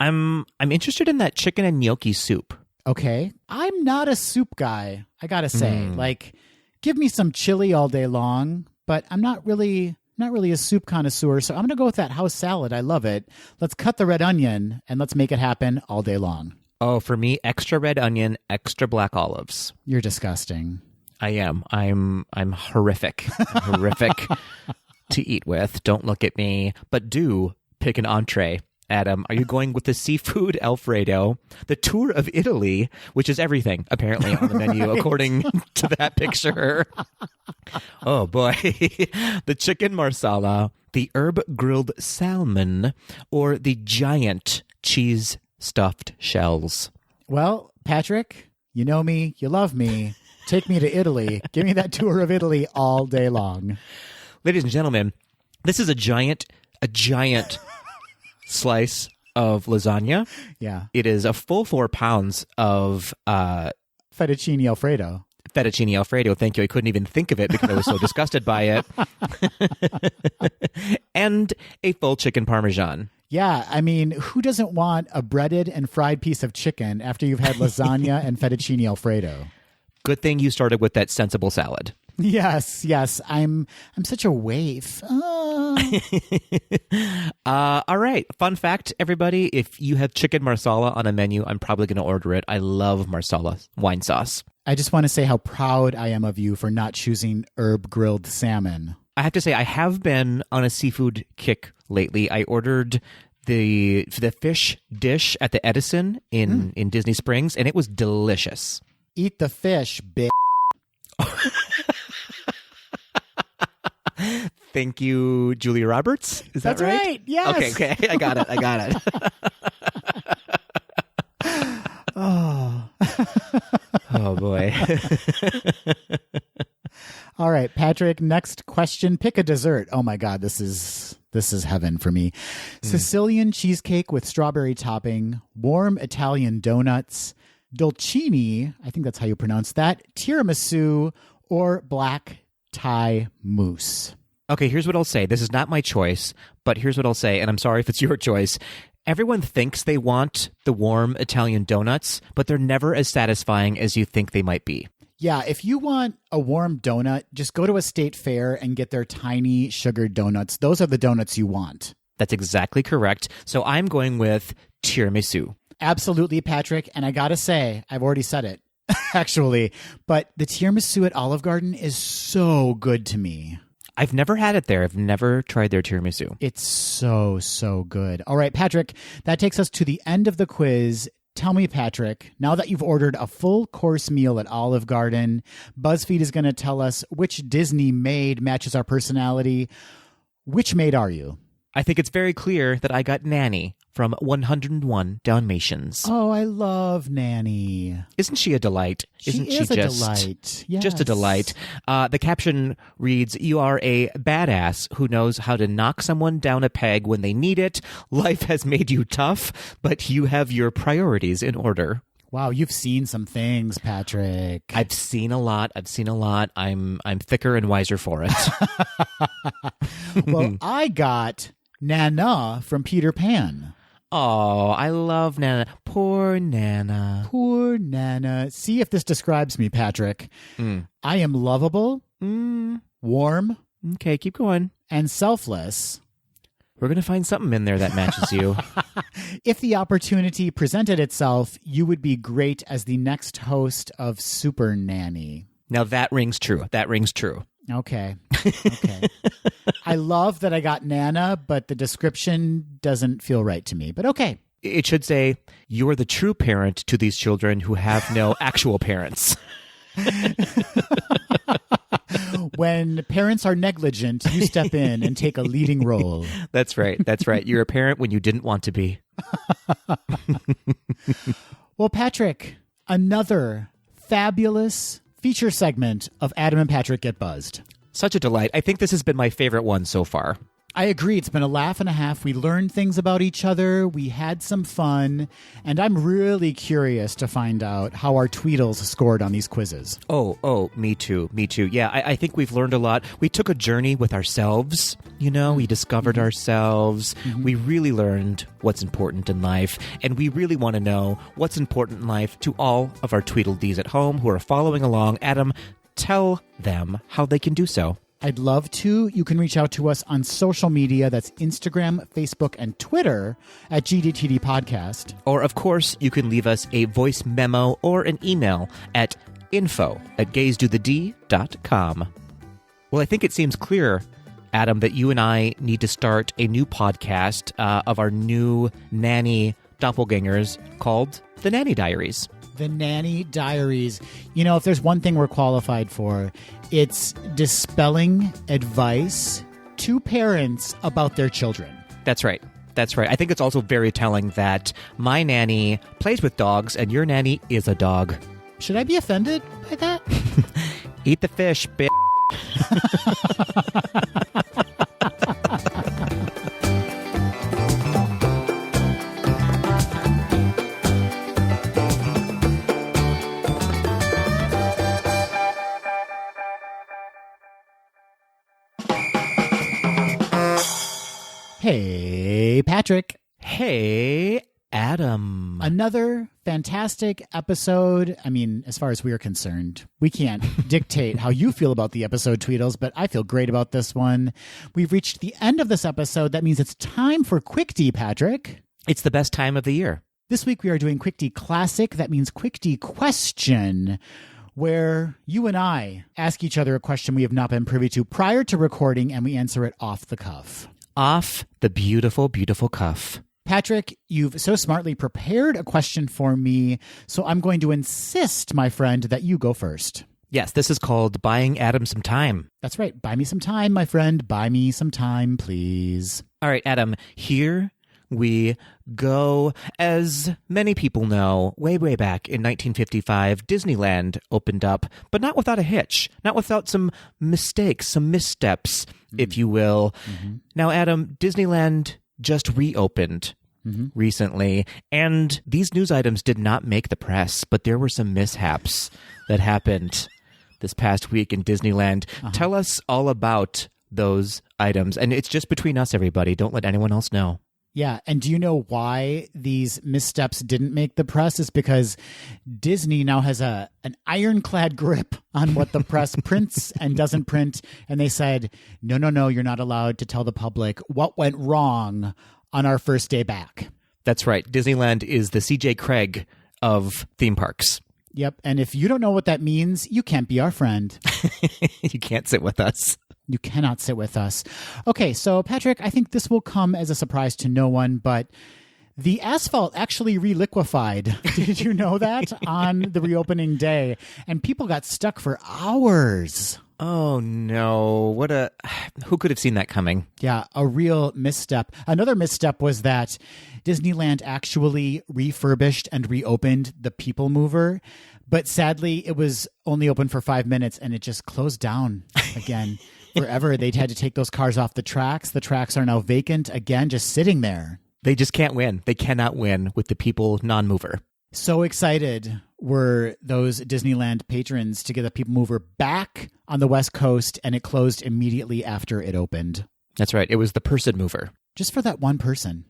I'm interested in that chicken and gnocchi soup. Okay. I'm not a soup guy, I gotta say. Like, give me some chili all day long, but I'm not really a soup connoisseur, so I'm going to go with that house salad. I love it. Let's cut the red onion, and let's make it happen all day long. Oh, for me, extra red onion, extra black olives. You're disgusting. I am. I'm horrific. I'm horrific to eat with. Don't look at me. But do pick an entree. Adam, are you going with the seafood Alfredo, the tour of Italy, which is everything, apparently, on the menu, Right. according to that picture? Oh, boy. The chicken marsala, the herb grilled salmon, or the giant cheese stuffed shells? Well, Patrick, you know me, you love me. Take me to Italy. Give me that tour of Italy all day long. Ladies and gentlemen, this is a giant slice of lasagna. Yeah. It is a full 4 pounds of Fettuccine Alfredo. fettuccine Alfredo. Thank you. I couldn't even think of it because I was so disgusted by it. And a full chicken parmesan. Yeah, I mean, who doesn't want a breaded and fried piece of chicken after you've had lasagna and fettuccine Alfredo? Good thing you started with that sensible salad. Yes. I'm such a waif. All right. Fun fact, everybody. If you have chicken marsala on a menu, I'm probably going to order it. I love marsala wine sauce. I just want to say how proud I am of you for not choosing herb grilled salmon. I have to say, I have been on a seafood kick lately. I ordered the fish dish at the Edison in Disney Springs, and it was delicious. Eat the fish, bitch. Thank you, Julia Roberts. Is that That's right. Yes. Okay. I got it. Oh, boy. All right, Patrick, next question. Pick a dessert. Oh my God, this is heaven for me. Sicilian cheesecake with strawberry topping, warm Italian donuts, dolcini, I think that's how you pronounce that, tiramisu, or black tie mousse. Okay, here's what I'll say. This is not my choice, but here's what I'll say, and I'm sorry if it's your choice. Everyone thinks they want the warm Italian donuts, but they're never as satisfying as you think they might be. Yeah, if you want a warm donut, just go to a state fair and get their tiny sugared donuts. Those are the donuts you want. That's exactly correct. So I'm going with tiramisu. Absolutely, Patrick. And I got to say, I've already said it, actually, but the tiramisu at Olive Garden is so good to me. I've never had it there. I've never tried their tiramisu. It's so good. All right, Patrick, that takes us to the end of the quiz. Tell me, Patrick, now that you've ordered a full course meal at Olive Garden, BuzzFeed is going to tell us which Disney maid matches our personality. Which maid are you? I think it's very clear that I got Nanny from 101 Dalmatians. Oh, I love Nanny. Isn't she a delight? Isn't she is a delight. Yes. Just a delight. The caption reads, "You are a badass who knows how to knock someone down a peg when they need it. Life has made you tough, but you have your priorities in order." Wow, you've seen some things, Patrick. I've seen a lot. I'm thicker and wiser for it. Well, I got Nana from Peter Pan. Oh, I love Nana. Poor Nana. Poor Nana. See if this describes me, Patrick. I am lovable, warm, Okay, keep going. and selfless. We're going to find something in there that matches you. If the opportunity presented itself, you would be great as the next host of Super Nanny. Now that rings true. Okay. I love that I got Nana, but the description doesn't feel right to me. But okay. It should say, "You're the true parent to these children who have no actual parents." When parents are negligent, you step in and take a leading role. That's right. You're a parent when you didn't want to be. Well, Patrick, another fabulous feature segment of Adam and Patrick Get Buzzed. Such a delight. I think this has been my favorite one so far. I agree. It's been a laugh and a half. We learned things about each other. We had some fun. And I'm really curious to find out how our Tweedles scored on these quizzes. Oh, me too. Yeah, I think we've learned a lot. We took a journey with ourselves, we discovered ourselves. We really learned what's important in life. And we really want to know what's important in life to all of our Tweedledees at home who are following along. Adam, tell them how they can do so. I'd love to. You can reach out to us on social media. That's Instagram, Facebook, and Twitter at GDTD Podcast. Or, of course, you can leave us a voice memo or an email at info@gaysdothed.com. Well, I think it seems clear, Adam, that you and I need to start a new podcast of our new nanny doppelgangers called The Nanny Diaries. The Nanny Diaries. If there's one thing we're qualified for, it's dispelling advice to parents about their children. That's right. I think it's also very telling that my nanny plays with dogs and your nanny is a dog. Should I be offended by that? Eat the fish, bitch. Hey, Patrick. Hey, Adam. Another fantastic episode. I mean, as far as we're concerned, we can't dictate how you feel about the episode, Tweedles, but I feel great about this one. We've reached the end of this episode. That means it's time for Quick D, Patrick. It's the best time of the year. This week we are doing Quick D Classic. That means Quick D Question, where you and I ask each other a question we have not been privy to prior to recording, and we answer it off the cuff. Off the beautiful, beautiful cuff. Patrick, you've so smartly prepared a question for me, so I'm going to insist, my friend, that you go first. Yes, this is called Buying Adam Some Time. That's right. Buy me some time, my friend. Buy me some time, please. All right, Adam, here we go. As many people know, way back in 1955, Disneyland opened up, but not without a hitch, not without some mistakes, some missteps, if you will. Now, Adam, Disneyland just reopened recently, and these news items did not make the press, but there were some mishaps that happened this past week in Disneyland. Tell us all about those items, and it's just between us, everybody. Don't let anyone else know. Yeah, and do you know why these missteps didn't make the press? It's because Disney now has an ironclad grip on what the press prints and doesn't print, and they said, no, you're not allowed to tell the public what went wrong on our first day back. That's right. Disneyland is the C.J. Craig of theme parks. Yep, and if you don't know what that means, you can't be our friend. You can't sit with us. You cannot sit with us. Okay, so Patrick, I think this will come as a surprise to no one, but the asphalt actually reliquefied. Did you know that? On the reopening day? And people got stuck for hours. Oh, no. Who could have seen that coming? Yeah, a real misstep. Another misstep was that Disneyland actually refurbished and reopened the People Mover, but sadly, it was only open for 5 minutes and it just closed down again. Forever. They'd had to take those cars off the tracks. The tracks are now vacant again, just sitting there. They just can't win. They cannot win with the People non-mover. So excited were those Disneyland patrons to get the People Mover back on the West Coast, and it closed immediately after it opened. That's right. It was the Person Mover. Just for that one person.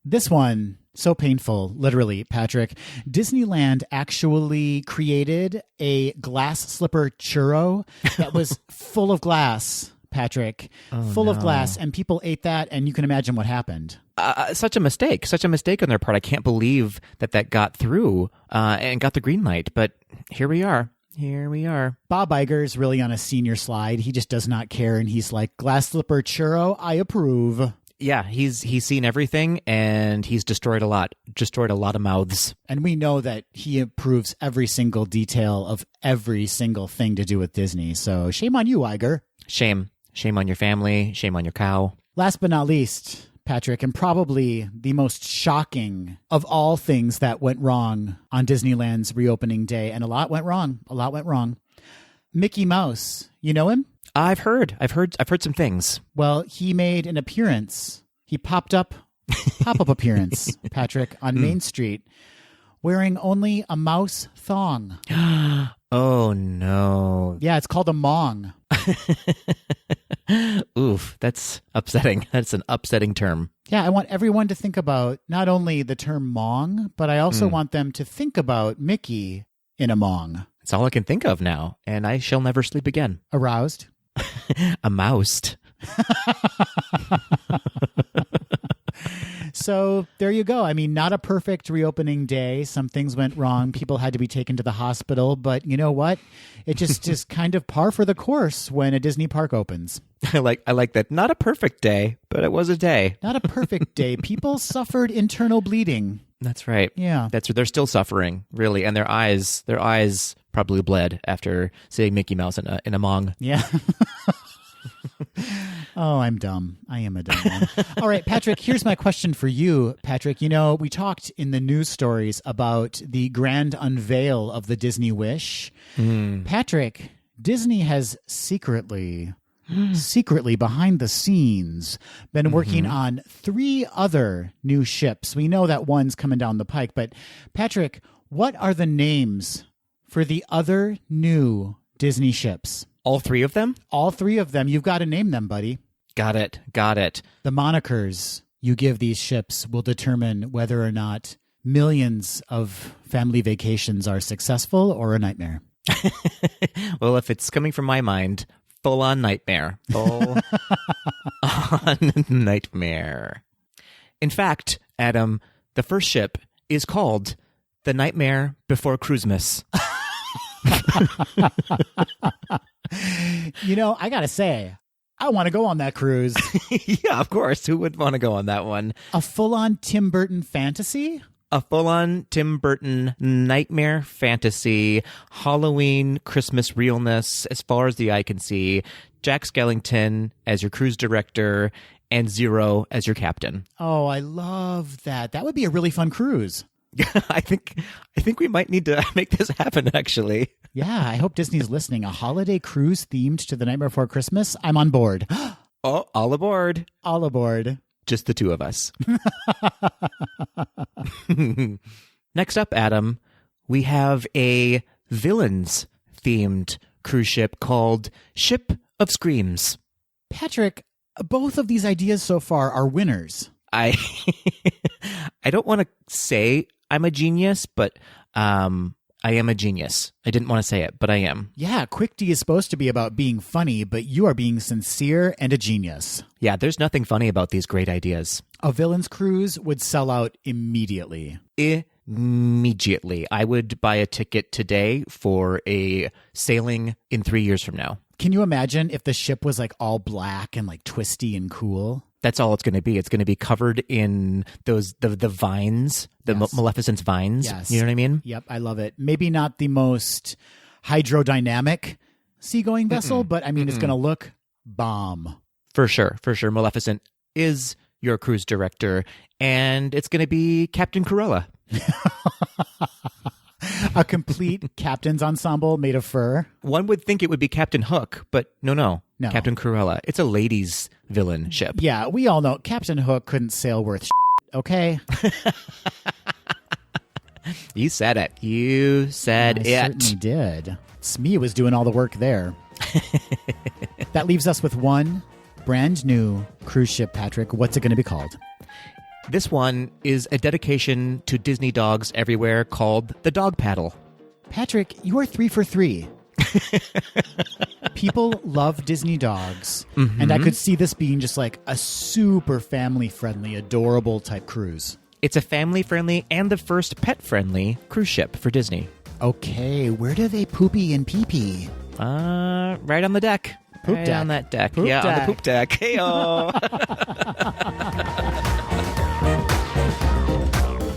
This one, so painful, literally, Patrick. Disneyland actually created a glass slipper churro that was full of glass, Patrick. Full of glass, and people ate that, and you can imagine what happened. Such a mistake on their part. I can't believe that got through and got the green light, but here we are. Bob Iger's really on a senior slide. He just does not care, and he's like, glass slipper churro, I approve. Yeah, he's seen everything, and he's destroyed a lot of mouths. And we know that he approves every single detail of every single thing to do with Disney. So shame on you, Iger. Shame on your family. Shame on your cow. Last but not least, Patrick, and probably the most shocking of all things that went wrong on Disneyland's reopening day, and a lot went wrong. Mickey Mouse, you know him? I've heard some things. Well, he made an appearance. He pop-up appearance, Patrick, on Main Street, wearing only a mouse thong. Oh, no. Yeah, it's called a mong. Oof, that's upsetting. That's an upsetting term. Yeah, I want everyone to think about not only the term mong, but I also want them to think about Mickey in a mong. It's all I can think of now, and I shall never sleep again. Aroused? A mouse. So there you go. I mean, not a perfect reopening day. Some things went wrong. People had to be taken to the hospital. But you know what? It just is kind of par for the course when a Disney park opens. I like that. Not a perfect day, but it was a day. Not a perfect day. People suffered internal bleeding. That's right. Yeah. They're still suffering, really, and their eyes probably bled after seeing Mickey Mouse in a mong. Yeah. Oh, I'm dumb. I am a dumb one. All right, Patrick, here's my question for you. Patrick, you know, we talked in the news stories about the grand unveil of the Disney Wish. Patrick, Disney has secretly behind the scenes been working on 3 other new ships. We know that one's coming down the pike, but Patrick, what are the names for the other new Disney ships? All 3 of them? All 3 of them. You've got to name them, buddy. Got it. The monikers you give these ships will determine whether or not millions of family vacations are successful or a nightmare. Well, if it's coming from my mind, full-on nightmare. Full-on nightmare. In fact, Adam, the first ship is called The Nightmare Before Cruisemas. You know, I gotta say, I want to go on that cruise. Yeah, of course. Who would want to go on that one? A full-on Tim Burton fantasy? A full-on Tim Burton nightmare fantasy, Halloween, Christmas realness, as far as the eye can see. Jack Skellington as your cruise director, and Zero as your captain. Oh, I love that. That would be a really fun cruise. I think we might need to make this happen, actually. Yeah, I hope Disney's listening. A holiday cruise themed to The Nightmare Before Christmas? I'm on board. Oh, all aboard. All aboard. Just the 2 of us. Next up, Adam, we have a villains-themed cruise ship called Ship of Screams. Patrick, both of these ideas so far are winners. I don't want to say I'm a genius, but I am a genius. I didn't want to say it, but I am. Yeah, Quick D is supposed to be about being funny, but you are being sincere and a genius. Yeah, there's nothing funny about these great ideas. A villain's cruise would sell out immediately. Immediately. I would buy a ticket today for a sailing in 3 years from now. Can you imagine if the ship was like all black and like twisty and cool? That's all it's going to be. It's going to be covered in those the vines, the Yes. Maleficent's vines. Yes. You know what I mean? Yep, I love it. Maybe not the most hydrodynamic seagoing vessel, but I mean, it's going to look bomb. For sure. Maleficent is your cruise director, and it's going to be Captain Cruella. A complete captain's ensemble made of fur. One would think it would be Captain Hook, but no. No. Captain Cruella. It's a ladies' villain ship. Yeah, we all know Captain Hook couldn't sail worth okay? You said it. You said I it. certainly did. Smee was doing all the work there. That leaves us with one brand new cruise ship, Patrick. What's it going to be called? This one is a dedication to Disney dogs everywhere called the Dog Paddle. Patrick, you are 3 for 3. People love Disney dogs, and I could see this being just like a super family-friendly, adorable type cruise. It's a family-friendly and the first pet-friendly cruise ship for Disney. Okay, where do they poopy and pee-pee? Right on the deck. Poop right deck. on that deck. Poop yeah, deck. on the poop deck. Hey-o.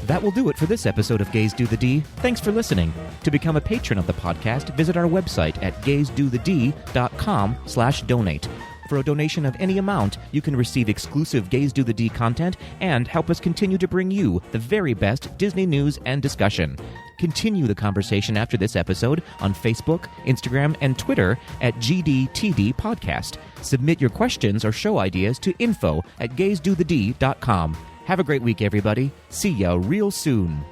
That will do it for this episode of Gays Do the D. Thanks for listening. To become a patron of the podcast, visit our website at gaysdothed.com/donate. For a donation of any amount, you can receive exclusive Gays Do the D content and help us continue to bring you the very best Disney news and discussion. Continue the conversation after this episode on Facebook, Instagram, and Twitter at GDTD Podcast. Submit your questions or show ideas to info@gaysdothed.com. Have a great week, everybody. See ya real soon.